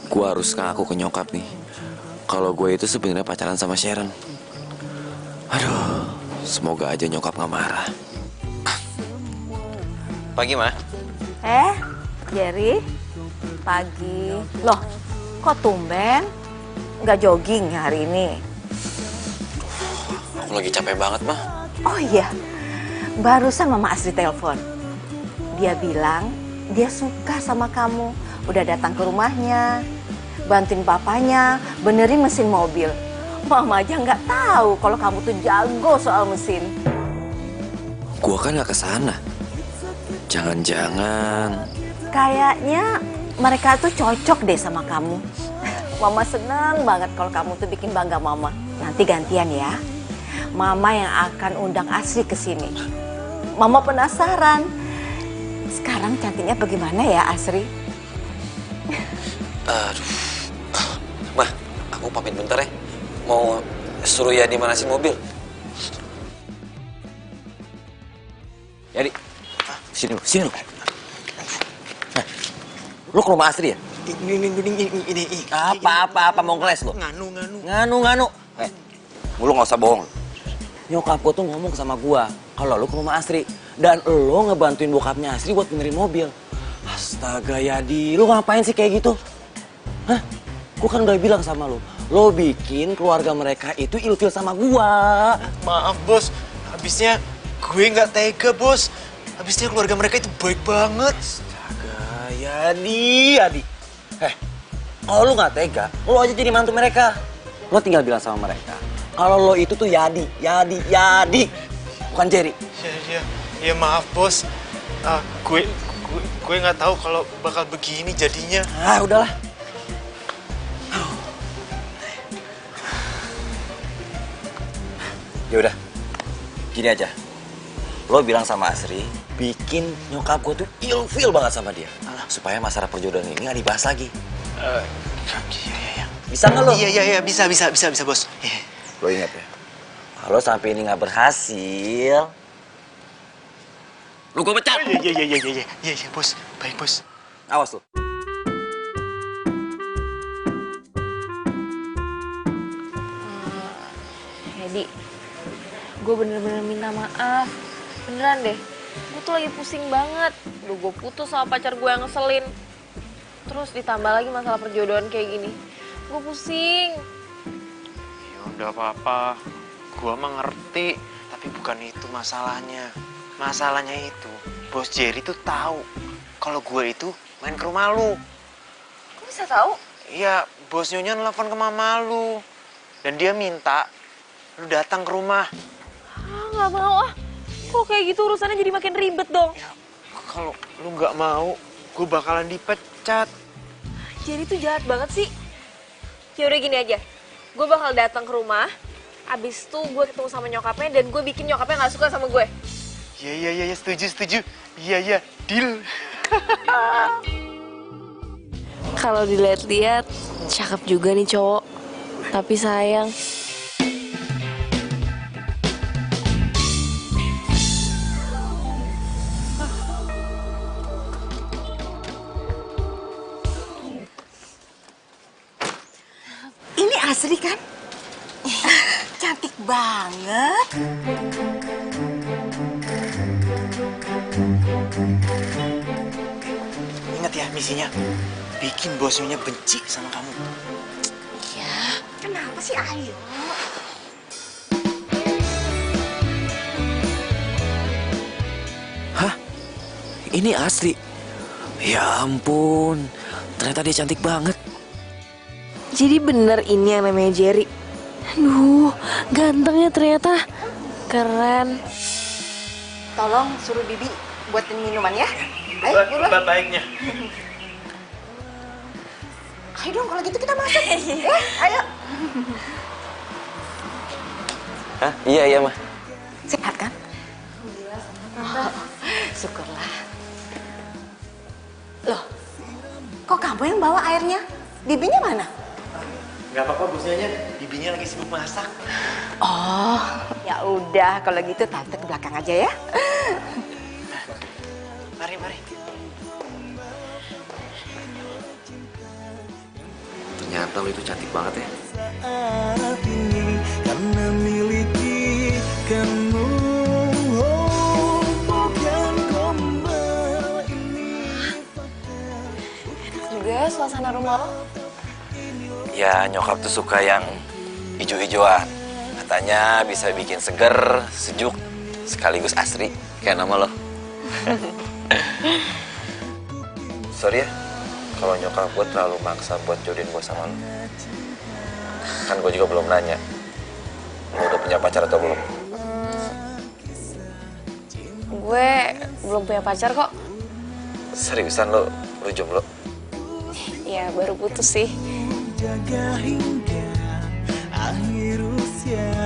Gue harus ngaku ke nyokap nih kalau gue itu sebenarnya pacaran sama Sharon. Aduh, semoga aja nyokap gak marah. Pagi, Ma. Jerry, pagi. Loh, kok tumben? Nggak jogging ya hari ini? Aku lagi capek banget, mah. Oh iya, barusan Mama Asri telepon. Dia bilang dia suka sama kamu. Udah datang ke rumahnya, bantuin bapaknya benerin mesin mobil. Mama aja nggak tahu kalau kamu tuh jago soal mesin. Gua kan nggak kesana. Jangan-jangan. Kayaknya mereka tuh cocok deh sama kamu. Mama senang banget kalau kamu tuh bikin bangga Mama. Nanti gantian ya. Mama yang akan undang Asri ke sini. Mama penasaran. Sekarang cantiknya bagaimana ya Asri? Aduh. Mah, aku pamit bentar ya. Mau suruh Yadi manasin mobil. Yadi, sini lu. Nah, lu ke rumah Asri ya? Ini. Apa mau ngeles lo? Nganu. Lu nggak usah bohong. Nyokap gua tuh ngomong sama gua kalau lu ke rumah Asri dan lo ngebantuin bokapnya Asri buat benerin mobil. Astaga Yadi, lu ngapain sih kayak gitu? Hah? Gua kan udah bilang sama lu, lo bikin keluarga mereka itu ilfil sama gua. Maaf bos, habisnya gue nggak tega bos. Habisnya keluarga mereka itu baik banget. Astaga Yadi. Kalau lu nggak tega, lo aja jadi mantu mereka. Lo tinggal bilang sama mereka kalau lo itu tuh Yadi, bukan Jerry. Ya maaf bos. Gue nggak tahu kalau bakal begini jadinya. Ah udahlah. Ya udah, gini aja. Lo bilang sama Asri, bikin nyokap gue tuh ilfil banget sama dia, supaya masalah perjodohan ini nggak dibahas lagi. Iya. Bisa nggak lo? Iya, bisa bos. Lo ingat ya, kalau sampai ini nggak berhasil, lo gue pecat. Iya bos, baik bos. Awas lo. Jadi, gue bener-bener minta maaf. Beneran deh, gue tuh lagi pusing banget. Duh, gue putus sama pacar gue yang ngeselin. Terus ditambah lagi masalah perjodohan kayak gini. Gue pusing. Ya udah apa-apa, gua mah ngerti, tapi bukan itu masalahnya. Masalahnya itu, bos Jerry tuh tahu kalau gue itu main ke rumah lu. Kok bisa tahu? Iya, bos Nyonya nelfon ke mama lu. Dan dia minta lu datang ke rumah. Nggak mau ah. Kok kayak gitu urusannya jadi makin ribet dong. Ya, kalau lu nggak mau, gue bakalan dipecat. Jerry tuh jahat banget sih. Ya udah gini aja, gue bakal datang ke rumah. Abis itu gue ketemu sama nyokapnya dan gue bikin nyokapnya nggak suka sama gue. Iya, setuju. Iya, deal. Kalau dilihat-lihat, cakep juga nih cowok. Tapi sayang. Ini Asri kan? Cantik banget. Ingat ya misinya, bikin bos Nyonya benci sama kamu. Ya, kenapa sih ayo? Hah? Ini Asri? Ya ampun, ternyata dia cantik banget. Jadi bener ini yang namanya Jerry. Aduh, gantengnya ternyata. Keren. Tolong suruh Bibi buatin minuman ya. Ayo, buruan. Baiknya. Ayo dong, kalau gitu kita masuk. Ayo. Hah? Iya, Mah. Sehat kan? Oh, syukurlah. Loh, kok kamu yang bawa airnya? Bibinya mana? Gak apa-apa bos Nyonya, bibinya lagi sibuk masak. Oh, ya udah kalau gitu tante ke belakang aja ya. Mari. Ternyata lo itu cantik banget ya. Saat ini karena miliki kamu, oh, bukan gombal ini. Enak juga ya suasana rumah lo. Ya nyokap tuh suka yang hijau-hijauan. Katanya bisa bikin seger, sejuk, sekaligus asri. Kayak nama lo. Sorry ya, kalau nyokap gue terlalu maksa buat jodohin gue sama lo. Kan gue juga belum nanya, lo udah punya pacar atau belum? Gue belum punya pacar kok. Seriusan lo jomblo? Ya baru putus sih. Jaga hingga akhir usia.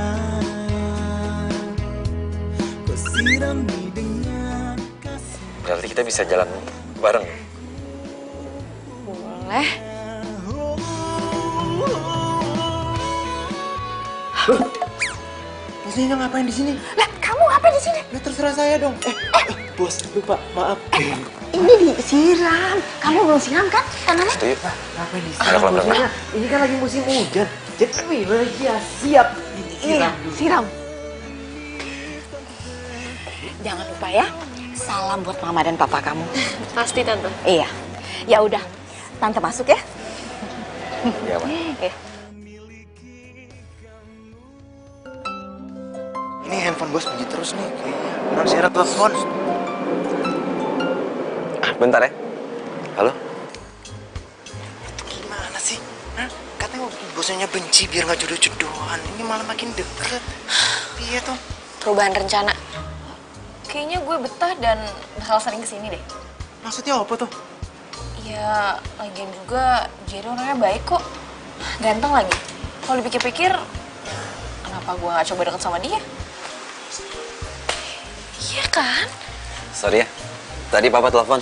Kau sirami dengan kasih. Berarti kita bisa jalan bareng. Boleh. Bosnya ngapain di sini? Lah, kamu ngapain di sini? Lah terserah saya dong. Bos, lupa, maaf. Ini disiram. Kamu belum siram kan tanaman? Setuju? Ngapain di Ada sini? kolam renang. Bosnya? Ini kan lagi musim hujan. Jadi ya siap. Iya, siram. Jangan lupa ya, salam buat mama dan papa kamu. Pasti tante. Iya. Ya udah, tante masuk ya. Iya, Mak. Ini handphone bos bunyi terus nih. Kayaknya non Sarah telepon. Bentar ya. Halo? Gimana sih? Hah? Katanya bosnya benci biar nggak jodoh-jodohan. Ini malah makin deket. Iya tuh. Perubahan rencana. Kayaknya gue betah dan bakal sering kesini deh. Maksudnya apa tuh? Ya, lagian juga Jerry orangnya baik kok. Ganteng lagi. Kalau dipikir-pikir, kenapa gue gak coba deket sama dia? Iya kan? Sorry ya. Tadi papa telepon.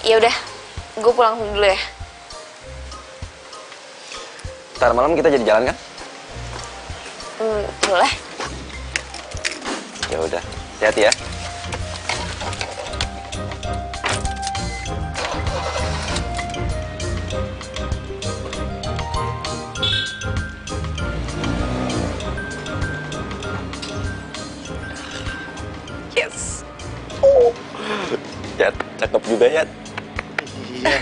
Ya udah, gue pulang dulu ya. Ntar malam kita jadi jalan kan? Boleh. Ya udah. Hati-hati ya. Yes. Yat, cakep juga Yat. Iya.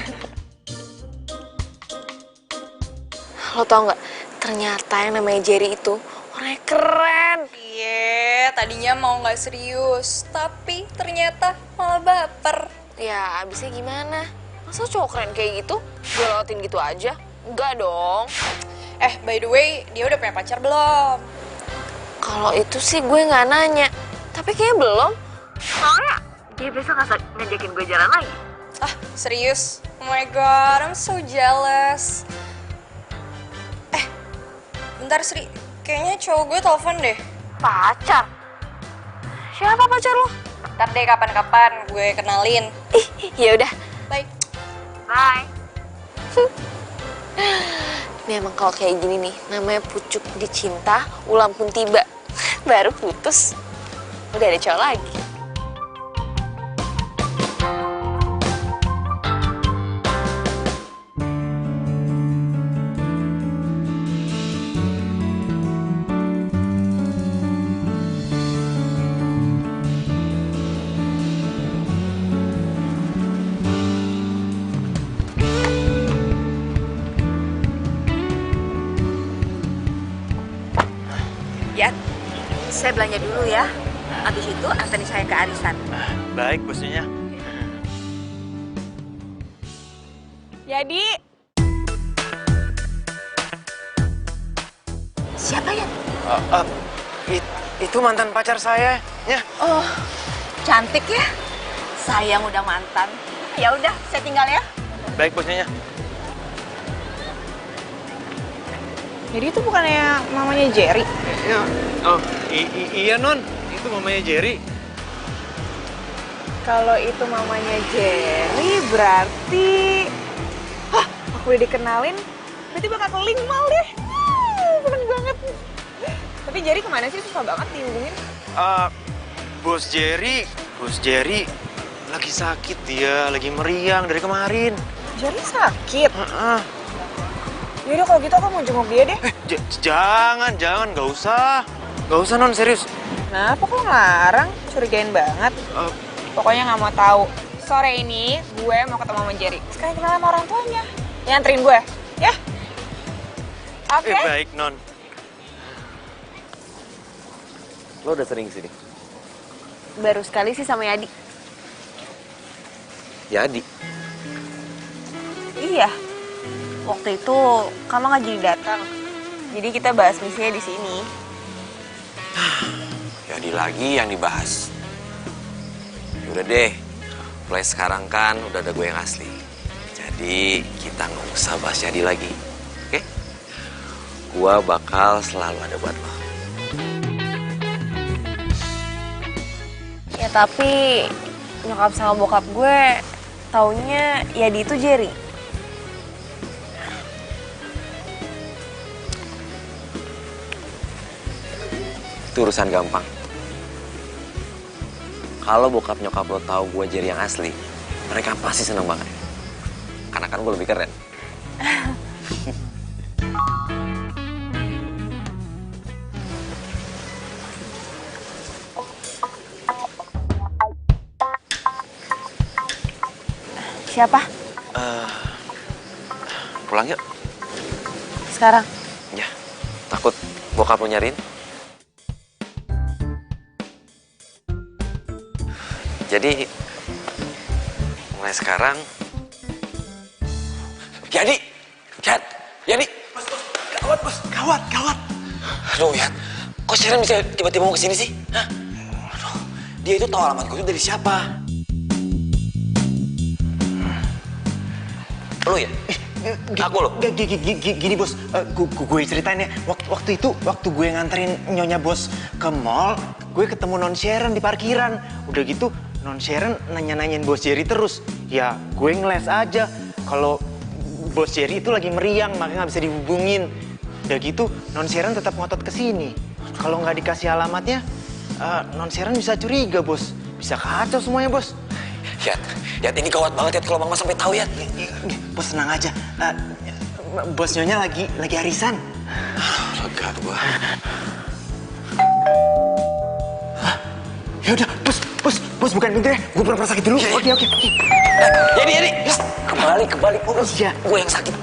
Lo tau gak, ternyata yang namanya Jerry itu orangnya keren. Iya, tadinya mau nggak serius, tapi ternyata malah baper. Ya, abisnya gimana? Masa cowok keren kayak gitu? Gue lewatin gitu aja? Enggak dong. By the way, dia udah punya pacar belum? Kalau itu sih gue nggak nanya. Tapi kayaknya belum. Soalnya dia besok ngajakin gue jalan lagi. Ah, serius? Oh my god, I'm so jealous. Bentar Sri, kayaknya cowok gue telepon deh. Pacar? Siapa pacar lo? Ntar deh kapan-kapan gue kenalin. Ya udah. Bye. Bye. Ini emang kalau kayak gini nih, namanya pucuk dicinta, ulam pun tiba. Baru putus, udah ada cowok lagi. Ya, saya belanja dulu ya. Habis itu anterin saya ke arisan. Baik bosnya. Jadi, Siapa ya? Itu mantan pacar saya. Ya. Oh, cantik ya. Sayang udah mantan. Ya udah, saya tinggal ya. Baik bosnya. Jadi itu bukannya mamanya Jerry? Ya. Oh, iya non. Itu mamanya Jerry. Kalau itu mamanya Jerry berarti... Hah, aku udah dikenalin, berarti bakal keling mal deh. Seneng banget. Tapi Jerry kemana sih? Susah banget dihubungin. Bos Jerry lagi sakit dia, lagi meriang dari kemarin. Jerry sakit? Yaudah kalau gitu aku mau jenguk dia deh. Jangan, nggak usah non, serius. Kenapa kok ngelarang? Curigain banget. Pokoknya nggak mau tahu. Sore ini gue mau ketemu sama Jerry. Sekarang kenal sama orang tuanya. Ya, anterin gue, ya? Oke? Baik non. Lo udah sering kesini? Baru sekali sih sama Yadi. Yadi? Iya. Waktu itu kamu nggak jadi datang. Jadi kita bahas misinya di sini. Yadi lagi yang dibahas. Udah deh, mulai sekarang kan udah ada gue yang asli. Jadi kita nggak usah bahas Yadi lagi, oke? Gue bakal selalu ada buat lo. Ya tapi nyokap sama bokap gue taunya Yadi itu Jerry. Itu urusan gampang. Kalau bokap nyokap lo tahu gue Jerry yang asli, mereka pasti seneng banget. Karena kan gue lebih keren. Siapa? Pulang yuk. Sekarang? Ya, takut bokap lo nyariin. Jadi, mulai sekarang... Yadi! Yadi! Bos, gawat bos, gawat. Aduh, Yad, kok Sharon bisa tiba-tiba mau kesini sih? Hah? Aduh, dia itu tahu alamat gue itu dari siapa? Lu ya? Aku lo? Gini bos, gue ceritain ya. Waktu itu, waktu gue nganterin nyonya bos ke mall, gue ketemu non Sharon di parkiran. Udah gitu, non Sharon nanya-nanyain bos Jerry terus. Ya, gue ngeles aja. Kalau bos Jerry itu lagi meriang, makanya nggak bisa dihubungin. Udah gitu, non Sharon tetap ngotot ke sini. Kalau nggak dikasih alamatnya, non Sharon bisa curiga bos. Bisa kacau semuanya bos. Yad, ini gawat banget Yad kalau Mama sampai tahu Yad. Bos tenang aja. Bos nyonya lagi arisan. Lega gua. Ya udah, bos bukan pintu ya. Gue pura-pura sakit dulu. Oke. Yadi. Kembali. Oh, iya. Gue yang sakit.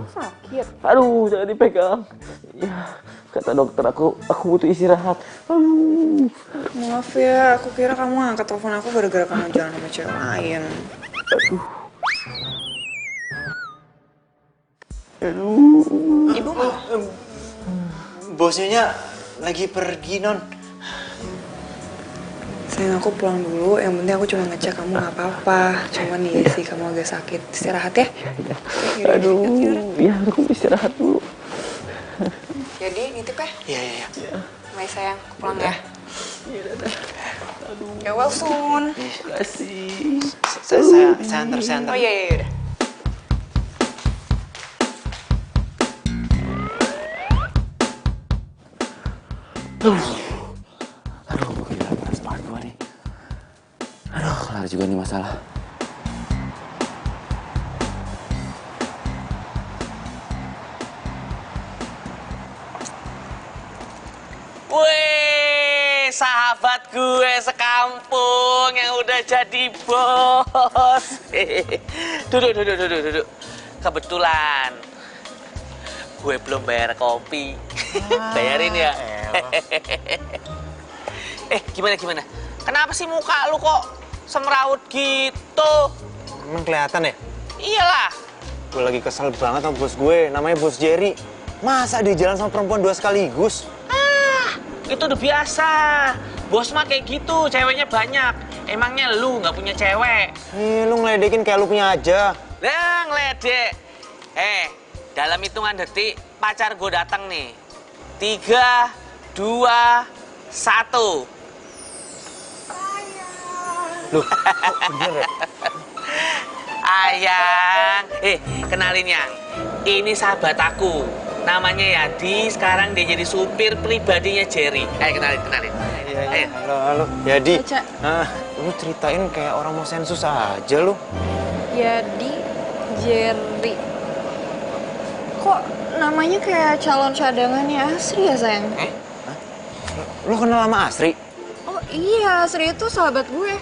Sakit. Aduh, jangan dipegang. Ya, kata dokter aku butuh istirahat. Aduh. Maaf ya, aku kira kamu angkat telepon aku gara-gara kamu jalan sama cewek lain. Aduh. Ibu mau? Bos nyonya lagi pergi non. Sayang, aku pulang dulu. Yang penting aku cuma ngecek kamu nggak apa-apa. Cuman nih sih kamu agak sakit. Istirahat ya. Aduh, ya aku istirahat dulu. Jadi nitip ya? Iya. Mai sayang, aku pulang ya. Ya well soon. Kasih. Saya antar. Oh iya. Aduh, gila keras banget gua nih. Aduh, kelar juga nih masalah. Wih, sahabat gue sekampung yang udah jadi bos. Duduk. Kebetulan gue belum bayar kopi. Bayarin ya. Gimana? Kenapa sih muka lu kok semrawut gitu? Emang kelihatan ya? Iyalah. Gue lagi kesel banget sama bos gue. Namanya bos Jerry. Masa dia jalan sama perempuan 2 sekaligus? Itu udah biasa. Bos mah kayak gitu, ceweknya banyak. Emangnya lu nggak punya cewek? Lu ngeledekin kayak lu punya aja. Lah, ngeledek. Dalam hitungan detik, pacar gue datang nih. 3, 2, 1. Loh, kok bener ya? Ayang. Kenalin Yang. Ini sahabat aku. Namanya Yadi, sekarang dia jadi supir pribadinya Jerry. Ayo kenalin. Iya. Halo. Yadi. Baca. Lu ceritain kayak orang mau sensus aja lu. Yadi Jerry. Kok namanya kayak calon cadangannya Asri ya, sayang? Lu kenal sama Asri? Oh iya, Asri itu sahabat gue.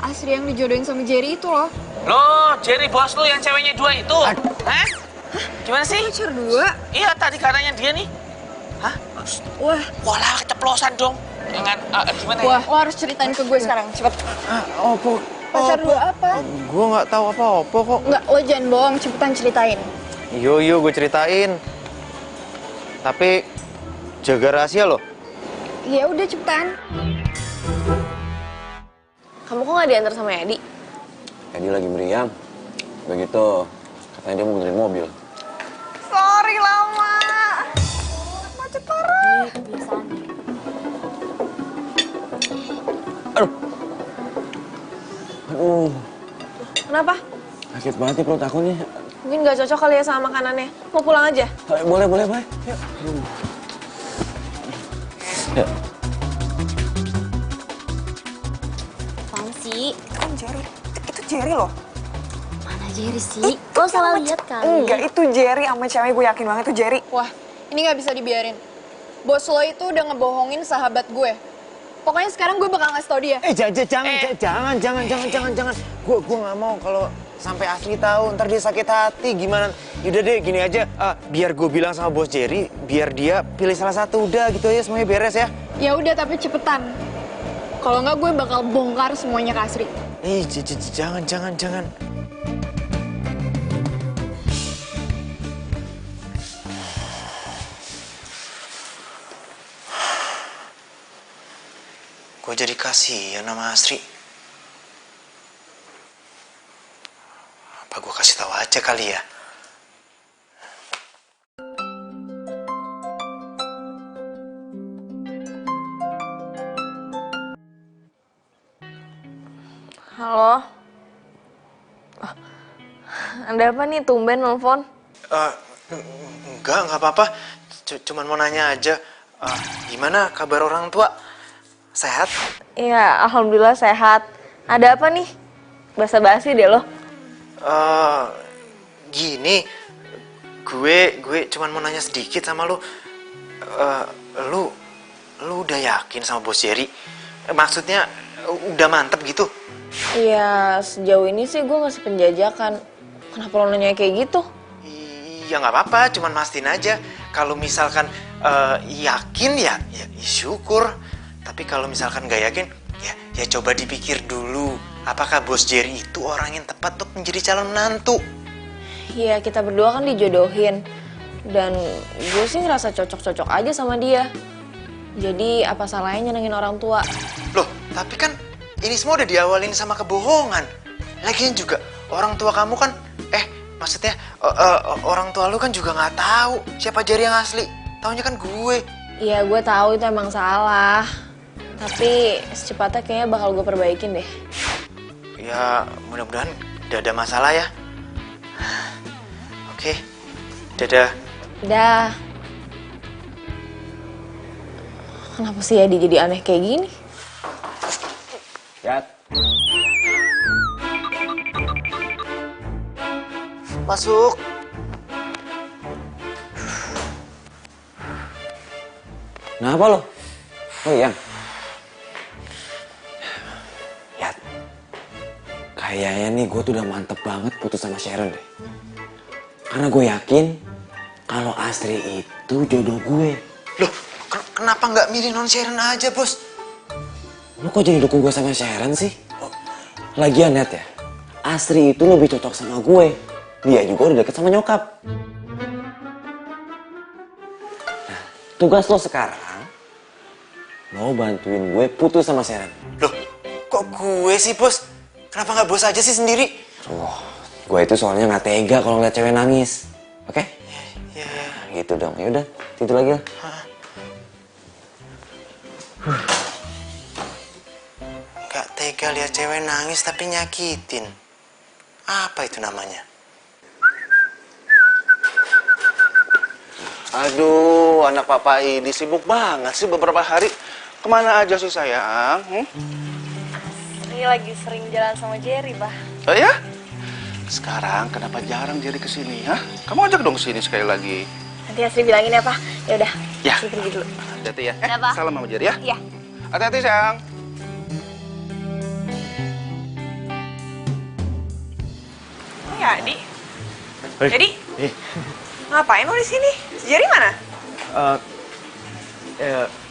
Asri yang dijodohin sama Jerry itu loh. Loh, Jerry bos lu yang ceweknya 2 itu? Hah? Gimana sih? Pacar 2? Iya, tadi katanya dia nih. Hah? Wah. Walah, keceplosan dong. Jangan, gimana Wah, ya? lo harus ceritain ke gue sekarang, cepet. Opo. Pacar 2 apa? Gue nggak tahu apa-apa kok. Enggak, lo jangan bohong, cepetan ceritain. Yo, gue ceritain. Tapi jaga rahasia loh. Ya udah cepetan. Kamu kok nggak diantar sama Edi? Edi lagi meriang. Begitu, katanya dia mau benerin mobil. Sorry lama. Macet parah. Aduh, Kenapa? sakit banget nih perut aku nih. Mungkin nggak cocok kali ya sama makanannya. Mau pulang aja? Boleh. Yuk. Yuk. Apaan sih? Kan Jerry. Itu Jerry loh. Mana Jerry sih? Lo salah lihat kali. Enggak, itu Jerry sama cewek, gue yakin banget itu Jerry. Wah, ini nggak bisa dibiarin. Bos lo itu udah ngebohongin sahabat gue. Pokoknya sekarang gue bakal ngasih tau dia. Jangan. Gue nggak mau kalau sampai Asli tahu, ntar dia sakit hati gimana. Yaudah deh, gini aja. Biar gue bilang sama bos Jerry, biar dia pilih salah satu. Udah gitu aja, semuanya beres ya. Ya udah, tapi cepetan. Kalau nggak gue bakal bongkar semuanya ke Asri. Jangan. Gue jadi kasihan sama Asri. Apa gue kasih tahu aja kali ya? Halo? Ada apa nih tumben nelfon? Enggak apa-apa. Cuman mau nanya aja. Gimana kabar orang tua? Sehat? Iya, alhamdulillah sehat. Ada apa nih? Basa-basi deh lo. Gini, gue cuman mau nanya sedikit sama lu. Lu udah yakin sama bos Jerry? Maksudnya udah mantep gitu? Iya, sejauh ini sih gue masih penjajakan. Kenapa lo nanya kayak gitu? Ya nggak apa-apa, cuman mastiin aja. Kalau misalkan yakin ya syukur. Tapi kalau misalkan nggak yakin, ya coba dipikir dulu. Apakah bos Jerry itu orang yang tepat untuk menjadi calon menantu? Iya, kita berdua kan dijodohin. Dan gue sih ngerasa cocok-cocok aja sama dia. Jadi apa salahnya nyenengin orang tua? Loh, tapi kan ini semua udah diawalin sama kebohongan. Lagian juga orang tua kamu kan, maksudnya orang tua lu kan juga nggak tahu siapa Jerry yang asli. Taunya kan gue. Iya, gue tahu itu emang salah. Tapi secepatnya kayaknya bakal gue perbaikin deh. Ya, mudah-mudahan gak ada masalah ya. Oke, dadah. Dah. Kenapa sih Adi jadi aneh kayak gini? Yat. Masuk. Kenapa lo? Oh iya. Yat. Kayaknya nih gue tuh udah mantep banget putus sama Sharon deh. Karena gue yakin kalau Asri itu jodoh gue. Loh, kenapa nggak milih non Sharon aja, bos? Lo kok jadi dukung gue sama Sharon sih? Lagian Net ya, Asri itu lebih cocok sama gue. Dia juga udah deket sama nyokap. Nah, tugas lo sekarang, lo bantuin gue putus sama Sharon. Loh, kok gue sih, bos? Kenapa nggak bos aja sih sendiri? Oh, gue itu soalnya nggak tega kalau ngeliat cewek nangis. Oke? Ya. Gitu dong. Ya udah, tidur lagi lah. Gak tega lihat cewek nangis tapi nyakitin. Apa itu namanya? Aduh, anak papa ini sibuk banget sih beberapa hari. Kemana aja sih sayang? Ini lagi sering jalan sama Jerry, Bah. Oh ya? Sekarang kenapa jarang Jerry kesini, ha? Kamu ajak dong kesini sekali lagi. Nanti Asri bilangin ya, Pak. Ya udah. Ya. Asri pergi dulu. Hati-hati ya. Ya, Pak. Salam sama Jerry ya. Iya. Hati-hati sayang. Adi. Jadi, ngapain lo di sini? Si Jerry mana?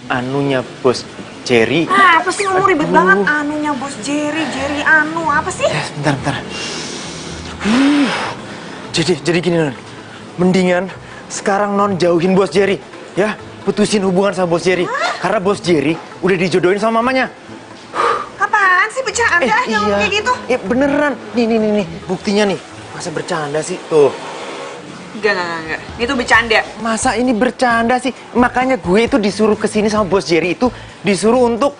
Anunya bos Jerry. Ah, apa sih ngomong ribet banget? Anunya bos Jerry, Jerry anu, apa sih? Ya, bentar. Jadi gini non, mendingan sekarang non jauhin bos Jerry, ya, putusin hubungan sama bos Jerry. Karena bos Jerry udah dijodohin sama mamanya. Apaan sih bercanda yang kayak gitu? Beneran. Nih, buktinya nih. Masa bercanda sih tuh? Enggak. Itu bercanda. Masa ini bercanda sih? Makanya gue itu disuruh kesini sama bos Jerry itu disuruh untuk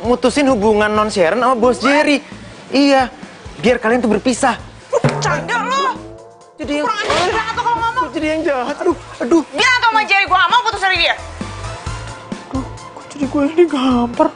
mutusin hubungan non Sharon sama bos Jerry. Iya, biar kalian tuh berpisah. Lu bercanda lo. Jadi yang kurang ajar banget tuh kalau ngomong. Jadi yang jahat. Aduh. Bilang sama Jerry gue gak mau putus dari dia. Kok jadi gue yang digampar?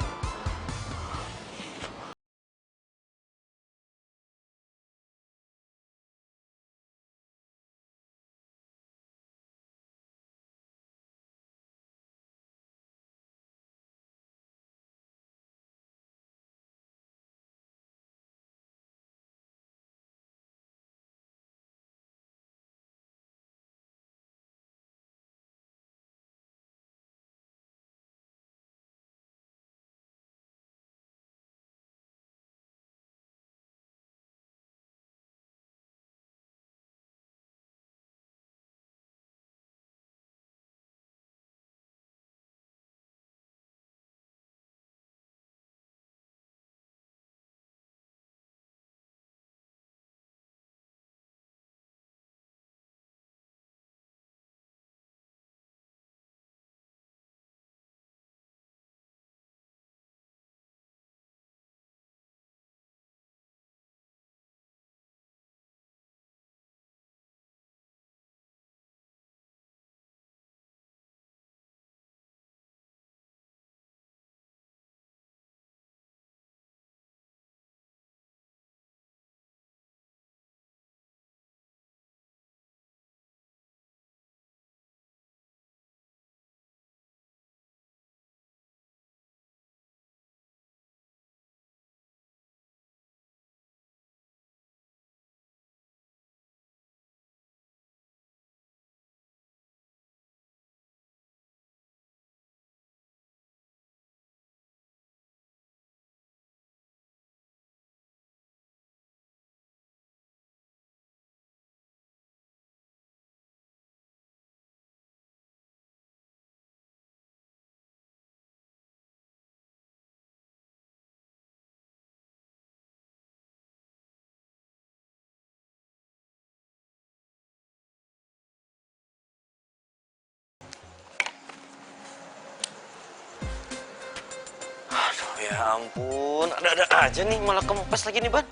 Ya ampun, ada-ada aja nih, malah kempes lagi nih, Ban.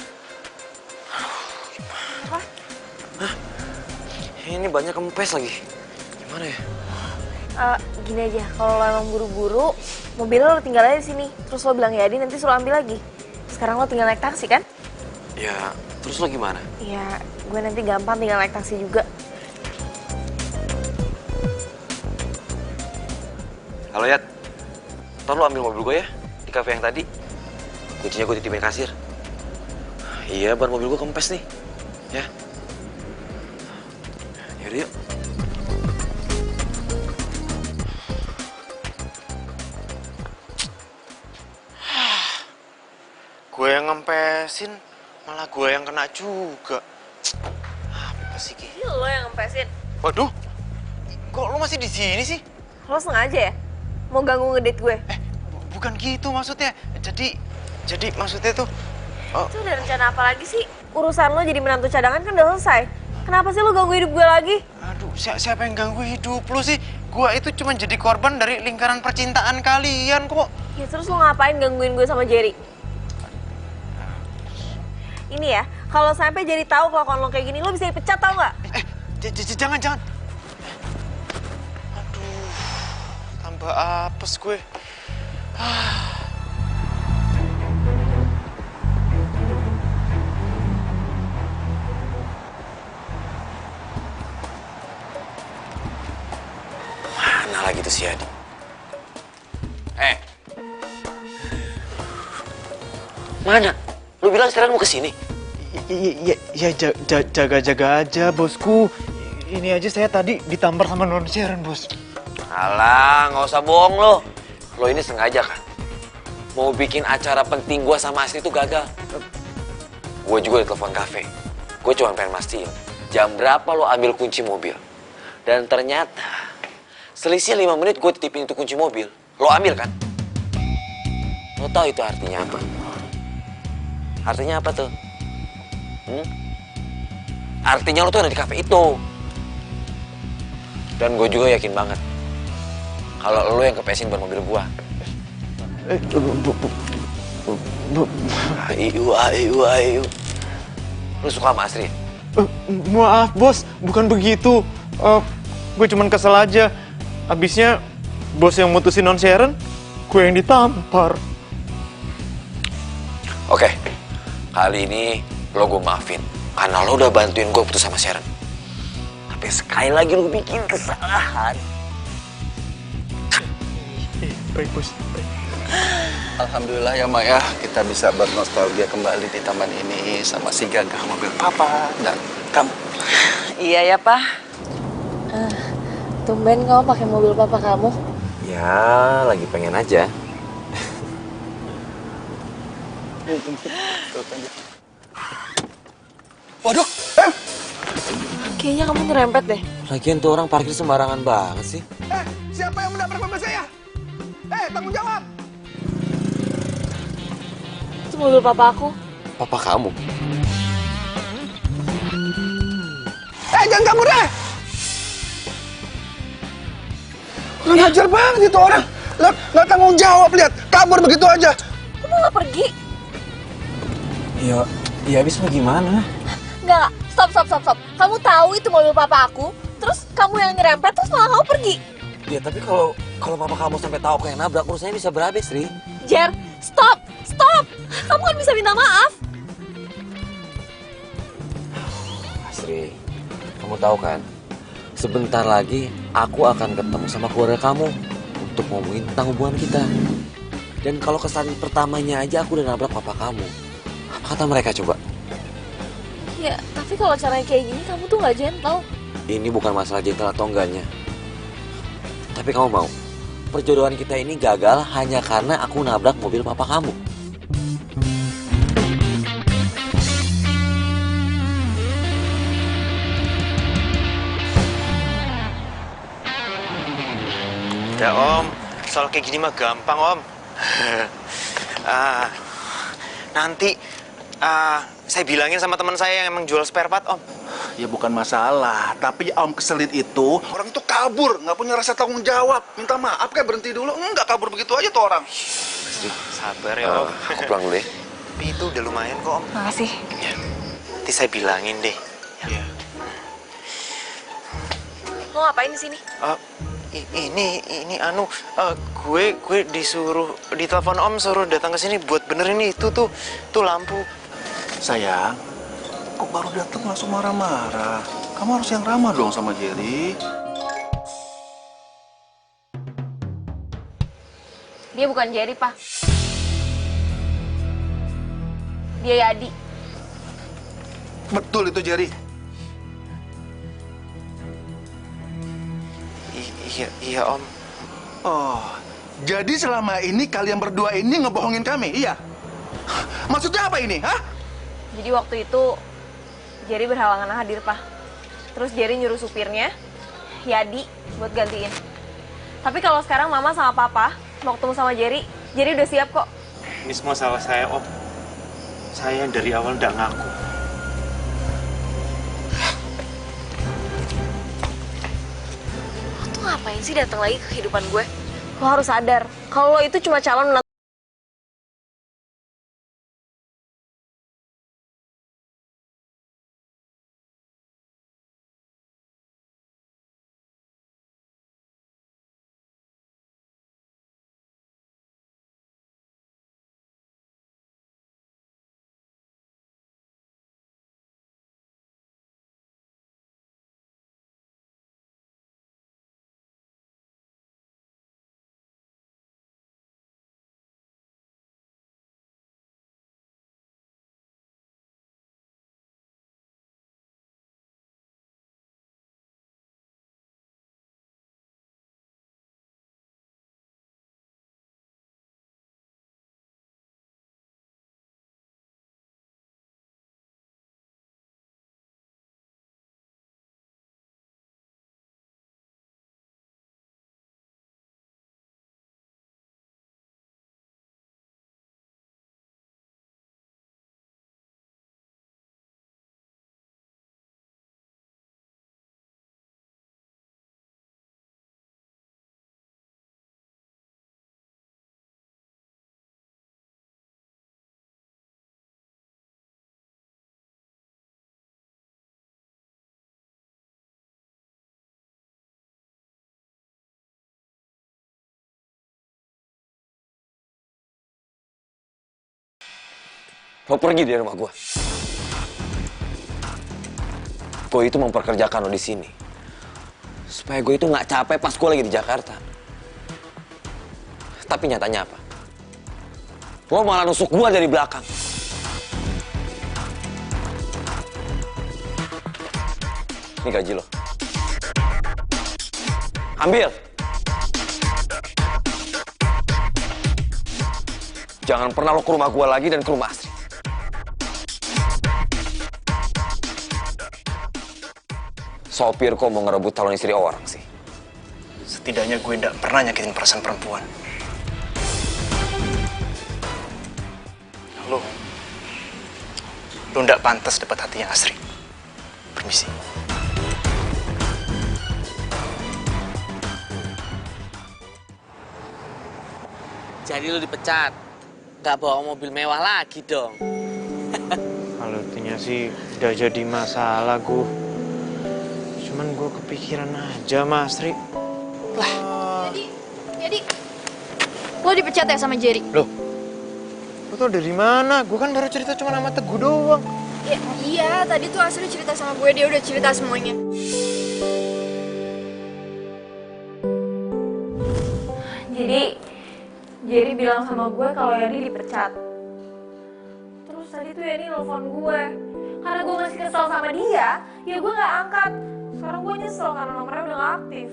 Apa? Hah? Ini banyak kempes lagi. Gimana ya? Gini aja, kalau lo emang buru-buru, mobilnya lo tinggal aja di sini. Terus lo bilang ya Adi, nanti suruh ambil lagi. Sekarang lo tinggal naik taksi kan? Ya, terus lo gimana? Ya, gue nanti gampang tinggal naik taksi juga. Halo, Yat. Ntar lo ambil mobil gue ya, di kafe yang tadi. Kuncinya gue titipin kasir. Iya, ban mobil gue kempes nih. Ya. Yaudah, yuk. Gue yang ngempesin, malah gue yang kena juga. Apa sih, Ki? Ini lo yang ngempesin. Waduh, kok lo masih di sini sih? Lo sengaja ya? Mau ganggu ngedate gue? Bukan gitu maksudnya. Jadi maksudnya tuh... Itu udah rencana apa lagi sih? Urusan lo jadi menantu cadangan kan udah selesai. Kenapa sih lo ganggu hidup gue lagi? Aduh, siapa yang ganggu hidup lo sih? Gue itu cuma jadi korban dari lingkaran percintaan kalian kok. Ya terus lo ngapain gangguin gue sama Jerry? Ini ya, kalau sampai Jerry tahu kelakuan lo kayak gini, lo bisa dipecat tau nggak? Jangan. Aduh, tambah apes gue. Mana lagi tuh si Adi? Mana? Lu bilang sekarang mau kesini? Jaga-jaga aja bosku. Ini aja saya tadi ditampar sama non Sharon, bos. Alah, nggak usah bohong lo. Lo ini sengaja kan? Mau bikin acara penting gue sama Asri itu gagal. Gue juga di telepon kafe. Gue cuma pengen mastiin jam berapa lo ambil kunci mobil. Dan ternyata selisih 5 menit gue titipin itu kunci mobil. Lo ambil kan? Lo tahu itu artinya apa? Artinya apa tuh? Artinya lo tuh ada di kafe itu. Dan gue juga yakin banget kalau lo yang kepesin ban mobil gue. Ayo. Lo suka sama Asri? Maaf bos, bukan begitu. Gue cuman kesel aja. Abisnya bos yang mutusin non Sharon, gue yang ditampar. Oke, kali ini lo gue maafin karena lo udah bantuin gue putus sama Sharon. Tapi sekali lagi lo bikin kesalahan. Baik bos, baik. Alhamdulillah ya Mak ya, kita bisa bernostalgia kembali di taman ini sama si gagah mobil papa dan kamu. Iya ya, Pak. Tumben kamu pakai mobil papa kamu. Ya, lagi pengen aja. Waduh, Kayaknya kamu nyerempet deh. Lagian tuh orang parkir sembarangan banget sih. siapa yang menabrak mobil saya? Tanggung jawab! Itu mobil papa aku. Papa kamu? Jangan kabur deh! Kurang ajar banget itu orang. Nggak tanggung jawab, lihat. Kabur begitu aja. Kamu nggak pergi? Ya habis mau gimana? Nggak. Stop. Kamu tahu itu mobil papa aku. Terus kamu yang nyerempet, terus malah kamu pergi. Ya tapi kalau papa kamu sampai tahu kayak nabrak, urusannya bisa berhabis, Ri. Jer, stop. Kamu kan bisa minta maaf. Asri, kamu tahu kan? Sebentar lagi aku akan ketemu sama keluarga kamu untuk ngomongin tentang hubungan kita. Dan kalau kesalahan pertamanya aja aku udah nabrak papa kamu, apa kata mereka coba? Ya, tapi kalau caranya kayak gini, kamu tuh nggak gentle. Ini bukan masalah gentle atau enggaknya. Tapi kamu mau, perjodohan kita ini gagal hanya karena aku nabrak mobil papa kamu. Ya om, soal kayak gini mah gampang om. Nanti saya bilangin sama teman saya yang emang jual spare part om. Ya bukan masalah, tapi om keselit itu orang itu kabur, nggak punya rasa tanggung jawab. Minta maaf kayak berhenti dulu, nggak kabur begitu aja tuh orang. Sabar ya om. Aku pulang dulu ya. Tapi itu udah lumayan kok om. Makasih. Ya, nanti saya bilangin deh. Ya. Mau ngapain di sini? Ini gue disuruh ditelepon om suruh datang ke sini buat benerin itu tuh lampu. Sayang, kok baru datang langsung marah-marah? Kamu harus yang ramah dong sama Jerry. Dia bukan Jerry, Pak. Dia Yadi. Betul itu Jerry. Iya om. Oh, jadi selama ini kalian berdua ini ngebohongin kami, iya? Maksudnya apa ini, hah? Jadi waktu itu Jerry berhalangan hadir, Pak. Terus Jerry nyuruh supirnya, Yadi, buat gantiin. Tapi kalau sekarang Mama sama Papa mau ketemu sama Jerry udah siap kok. Ini semua salah saya om. Saya yang dari awal udah ngaku. Lo tuh ngapain sih datang lagi ke kehidupan gue? Lo harus sadar, kalau lo itu cuma calon lo pergi dari rumah gue. Gue itu memperkerjakan lo di sini supaya gue itu nggak capek pas gue lagi di Jakarta. Tapi nyatanya apa? Lo malah nusuk gue dari belakang. Ini gaji lo. Ambil. Jangan pernah lo ke rumah gue lagi dan ke rumah Asri. Sopir kok mau ngerebut calon istri orang sih? Setidaknya gue nggak pernah nyakitin perasaan perempuan. Lo nggak pantas dapat hatinya Asri. Permisi. Jadi lu dipecat, gak bawa mobil mewah lagi dong. Kalau intinya sih udah jadi masalah gue. Cuman gue kepikiran aja Mas Sri. Jadi lo dipecat ya sama Jerry? Loh, lo tau dari mana? Gue kan baru cerita cuma sama Teguh doang. Ya, iya, tadi tuh Asri cerita sama gue, dia udah cerita semuanya. Jadi Jerry bilang sama gue kalau Yani dipecat. Terus tadi tuh Yani nelfon gue. Karena gue masih kesel sama dia, ya gue gak angkat. Sekarang gue nyesel karena nomornya udah gak aktif.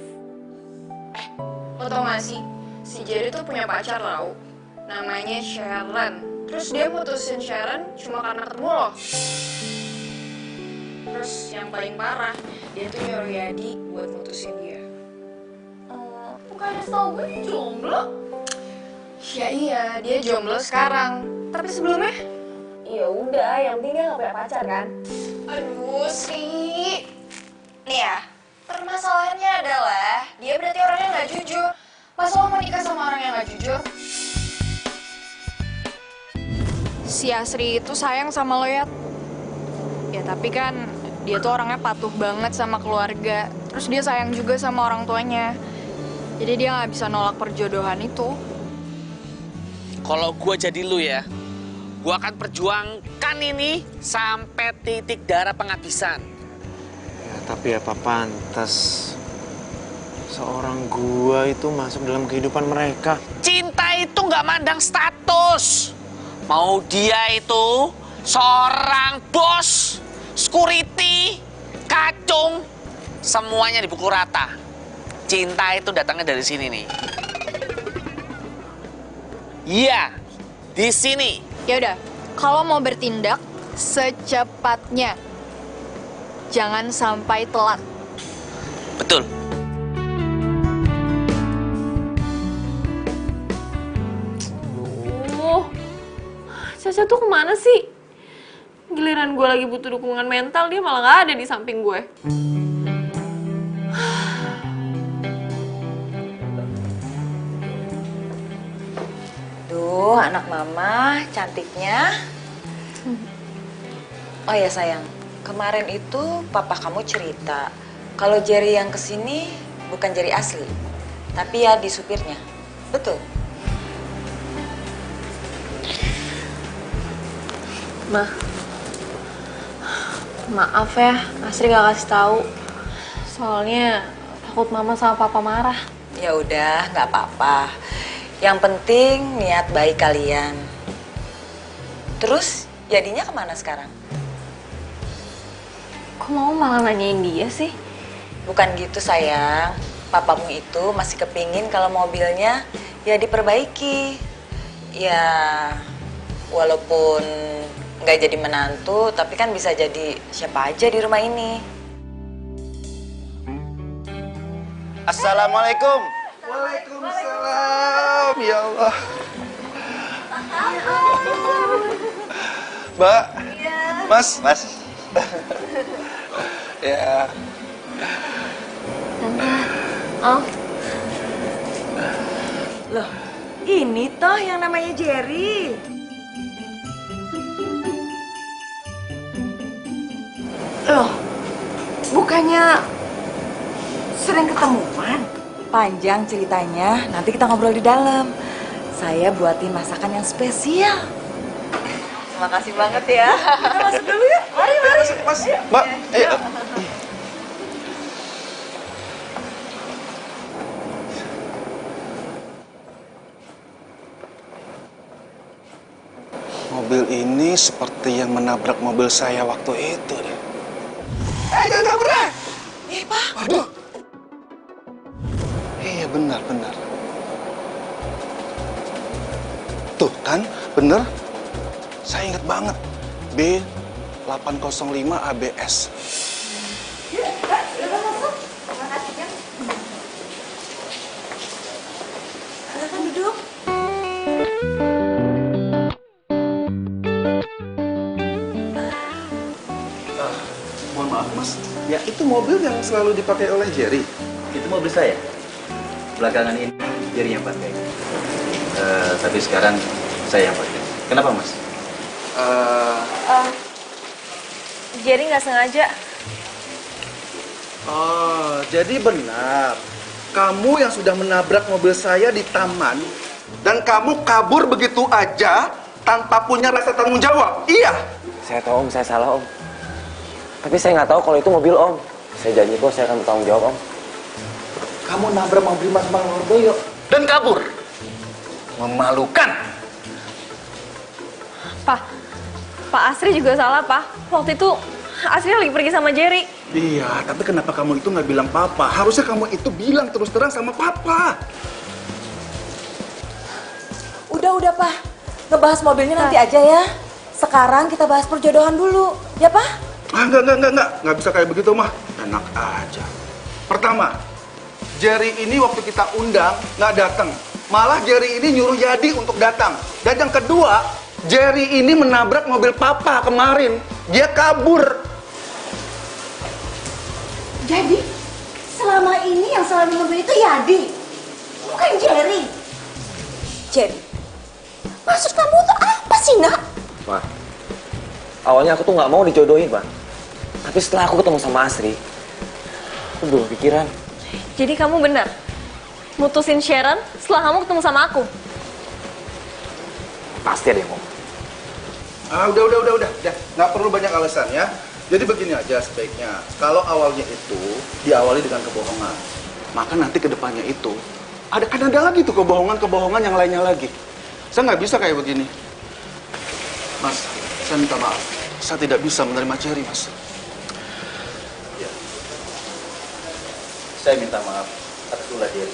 Lo tau gak sih, si Jerry tuh punya pacar tau, namanya Sharon. Terus dia mutusin Sharon cuma karena ketemu lo. Terus yang paling parah, dia tuh nyuruh Yadi buat mutusin dia. Bukannya setau gue dia jomblo? Ya iya, dia jomblo sekarang. Tapi sebelumnya? Ya udah, yang penting dia gak punya pacar kan? Aduh, Sri. Nih ya, permasalahannya adalah dia berarti orangnya gak jujur. Masa lo mau nikah sama orang yang gak jujur? Si Asri itu sayang sama lo ya. Ya tapi kan dia tuh orangnya patuh banget sama keluarga. Terus dia sayang juga sama orang tuanya. Jadi dia gak bisa nolak perjodohan itu. Kalau gue jadi lu ya, gue akan perjuangkan ini sampai titik darah penghabisan. Ya tapi apa pantas seorang gua itu masuk dalam kehidupan mereka? Cinta itu nggak mandang status. Mau dia itu seorang bos, security, kacung, semuanya dipukul rata. Cinta itu datangnya dari sini nih. Iya, di sini. Ya udah, kalau mau bertindak secepatnya. Jangan sampai telat. Betul. Caca tuh kemana sih? Giliran gue lagi butuh dukungan mental, dia malah gak ada di samping gue. Duh, anak mama cantiknya. Oh ya sayang, kemarin itu papa kamu cerita kalau Jerry yang kesini bukan Jerry asli, tapi ya di supirnya. Betul? Maaf ya, Asri gak kasih tahu. Soalnya takut mama sama papa marah. Ya udah, nggak apa-apa. Yang penting niat baik kalian. Terus jadinya kemana sekarang? Kok mau malah nanyain dia sih? Bukan gitu sayang. Papamu itu masih kepingin kalau mobilnya ya diperbaiki. Ya walaupun nggak jadi menantu, tapi kan bisa jadi siapa aja di rumah ini. Assalamualaikum. Waalaikumsalam. Ya Allah. Mbak. Mas. Ya. Oh, Loh, ini toh yang namanya Jerry. Loh, bukannya sering ketemuan? Panjang ceritanya, nanti kita ngobrol di dalam. Saya buatin masakan yang spesial. Makasih banget ya. Kita masuk dulu ya. Mari, mari. Mas, Mbak, ayo. Mobil ini seperti yang menabrak mobil saya waktu itu deh. Jangan kabur deh! Pak. Aduh. Iya, benar. Tuh kan, bener. Saya ingat banget. B805 ABS. Silakan duduk. Mohon maaf, Mas. Ya, itu mobil yang selalu dipakai oleh Jerry. Itu mobil saya. Belakangan ini Jerry yang pakai. Tapi sekarang saya yang pakai. Kenapa, Mas? Jerry nggak sengaja. Oh, jadi benar. Kamu yang sudah menabrak mobil saya di taman dan kamu kabur begitu aja tanpa punya rasa tanggung jawab. Iya. Saya tahu Om, saya salah Om. Tapi saya nggak tahu kalau itu mobil Om. Saya janji kok saya akan bertanggung jawab Om. Kamu nabrak mobil Mas Bang Lordoyo dan kabur. Memalukan. Pak Asri juga salah, Pak. Waktu itu Asri lagi pergi sama Jerry. Iya, tapi kenapa kamu itu nggak bilang papa? Harusnya kamu itu bilang terus terang sama papa. Udah, Pak. Ngebahas mobilnya nanti aja ya. Sekarang kita bahas perjodohan dulu. Ya, Pak? Enggak. Nggak bisa kayak begitu, mah. Enak aja. Pertama, Jerry ini waktu kita undang nggak datang. Malah Jerry ini nyuruh Yadi untuk datang. Dan yang kedua, Jerry ini menabrak mobil papa kemarin. Dia kabur. Jadi, selama ini yang selalu mobil itu Yadi, bukan Jerry. Jerry, maksud kamu tuh apa sih, Nak? Ma, awalnya aku tuh nggak mau dijodohin, Pak. Tapi setelah aku ketemu sama Asri, aku berubah pikiran. Jadi kamu benar mutusin Sharon setelah kamu ketemu sama aku? Pasti ada yang mau. Udah. Nggak perlu banyak alasan ya. Jadi begini aja sebaiknya. Kalau awalnya itu diawali dengan kebohongan, maka nanti kedepannya itu kan ada lagi tuh kebohongan yang lainnya lagi. Saya nggak bisa kayak begini. Mas, saya minta maaf. Saya tidak bisa menerima Jerry, Mas. Ya. Saya minta maaf atas ulah Jerry.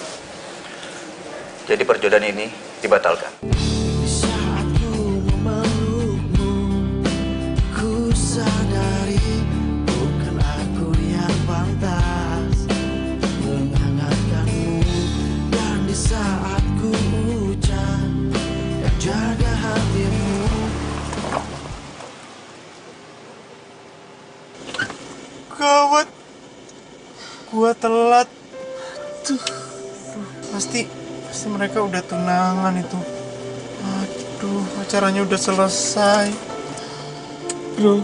Jadi perjodohan ini dibatalkan. Saat ku memelukmu, ku sadari bukan aku yang pantas menghangatkanmu. Dan di saat ku ucap yang jaga hatimu. Gawat. Gua telat. Tuh. Pasti mereka udah tunangan itu. Aduh, acaranya udah selesai. Bro,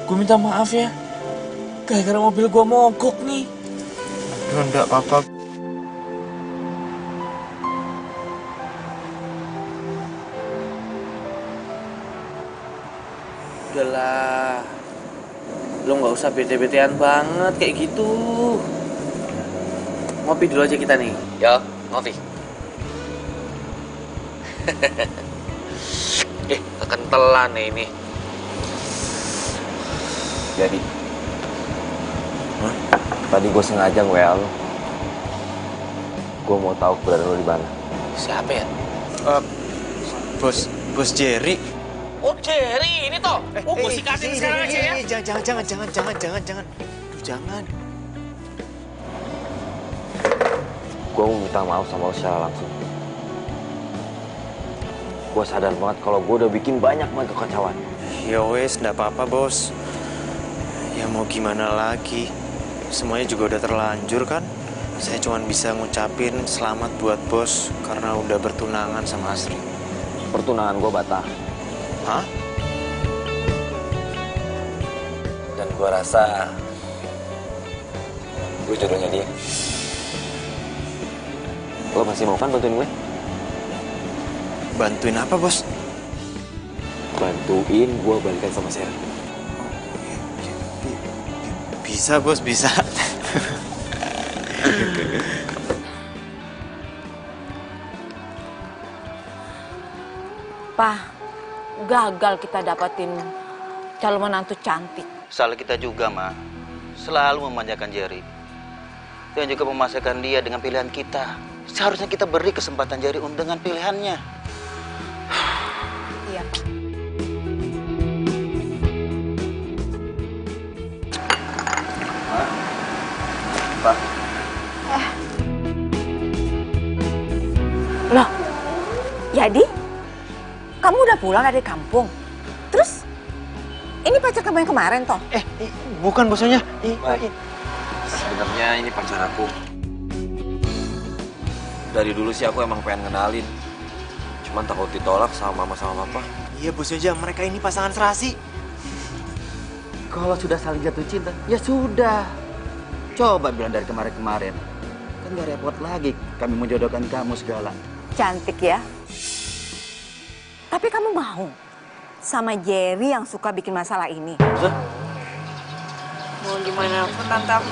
gue minta maaf ya. Gara-gara mobil gue mogok nih. Aduh, enggak apa-apa. Udahlah, lo nggak usah bete-betean banget kayak gitu. Ngopi dulu aja kita nih. Ya, ngopi. Kekentelan nih ini. Jadi, tadi gue sengaja nge-WA lo. Gue mau tahu keberadaan lo di mana. Siapa ya? Bos Jerry. Oh, Jerry, ini toh. Gue sikatin sekarang aja ya. Jangan. Jangan. Gue mau minta maaf sama lo secara langsung. Gue sadar banget kalau gue udah bikin banyak banget kekacauan. Ya wes, nggak apa-apa bos. Ya mau gimana lagi? Semuanya juga udah terlanjur kan? Saya cuma bisa ngucapin selamat buat bos karena udah bertunangan sama Asri. Pertunangan gue batal. Hah? Dan gue rasa gue jodohnya dia. Lo masih mau kan bantuin gue? Bantuin apa bos? bantuin gue balikan sama Sherry. Bisa bos, bisa. Pak, gagal kita dapatin calon menantu cantik. Salah kita juga, Ma. Selalu memanjakan Jerry. Dan juga memasakkan dia dengan pilihan kita. Seharusnya kita beri kesempatan Jerry dengan pilihannya. Iya, Pak. Pak. Loh, jadi kamu udah pulang dari kampung? Terus ini pacar kamu yang kemarin toh? Bukan bosnya. Sebenarnya ini pacar aku. Dari dulu sih aku emang pengen kenalin. Cuman takut ditolak sama mama sama papa. Iya bosnya, mereka ini pasangan serasi. Kalau sudah saling jatuh cinta, ya sudah. Coba bilang dari kemarin-kemarin. Kan gak repot lagi kami menjodohkan kamu segala. Cantik ya. Tapi kamu mau sama Jerry yang suka bikin masalah ini? Mau gimana pun tante, aku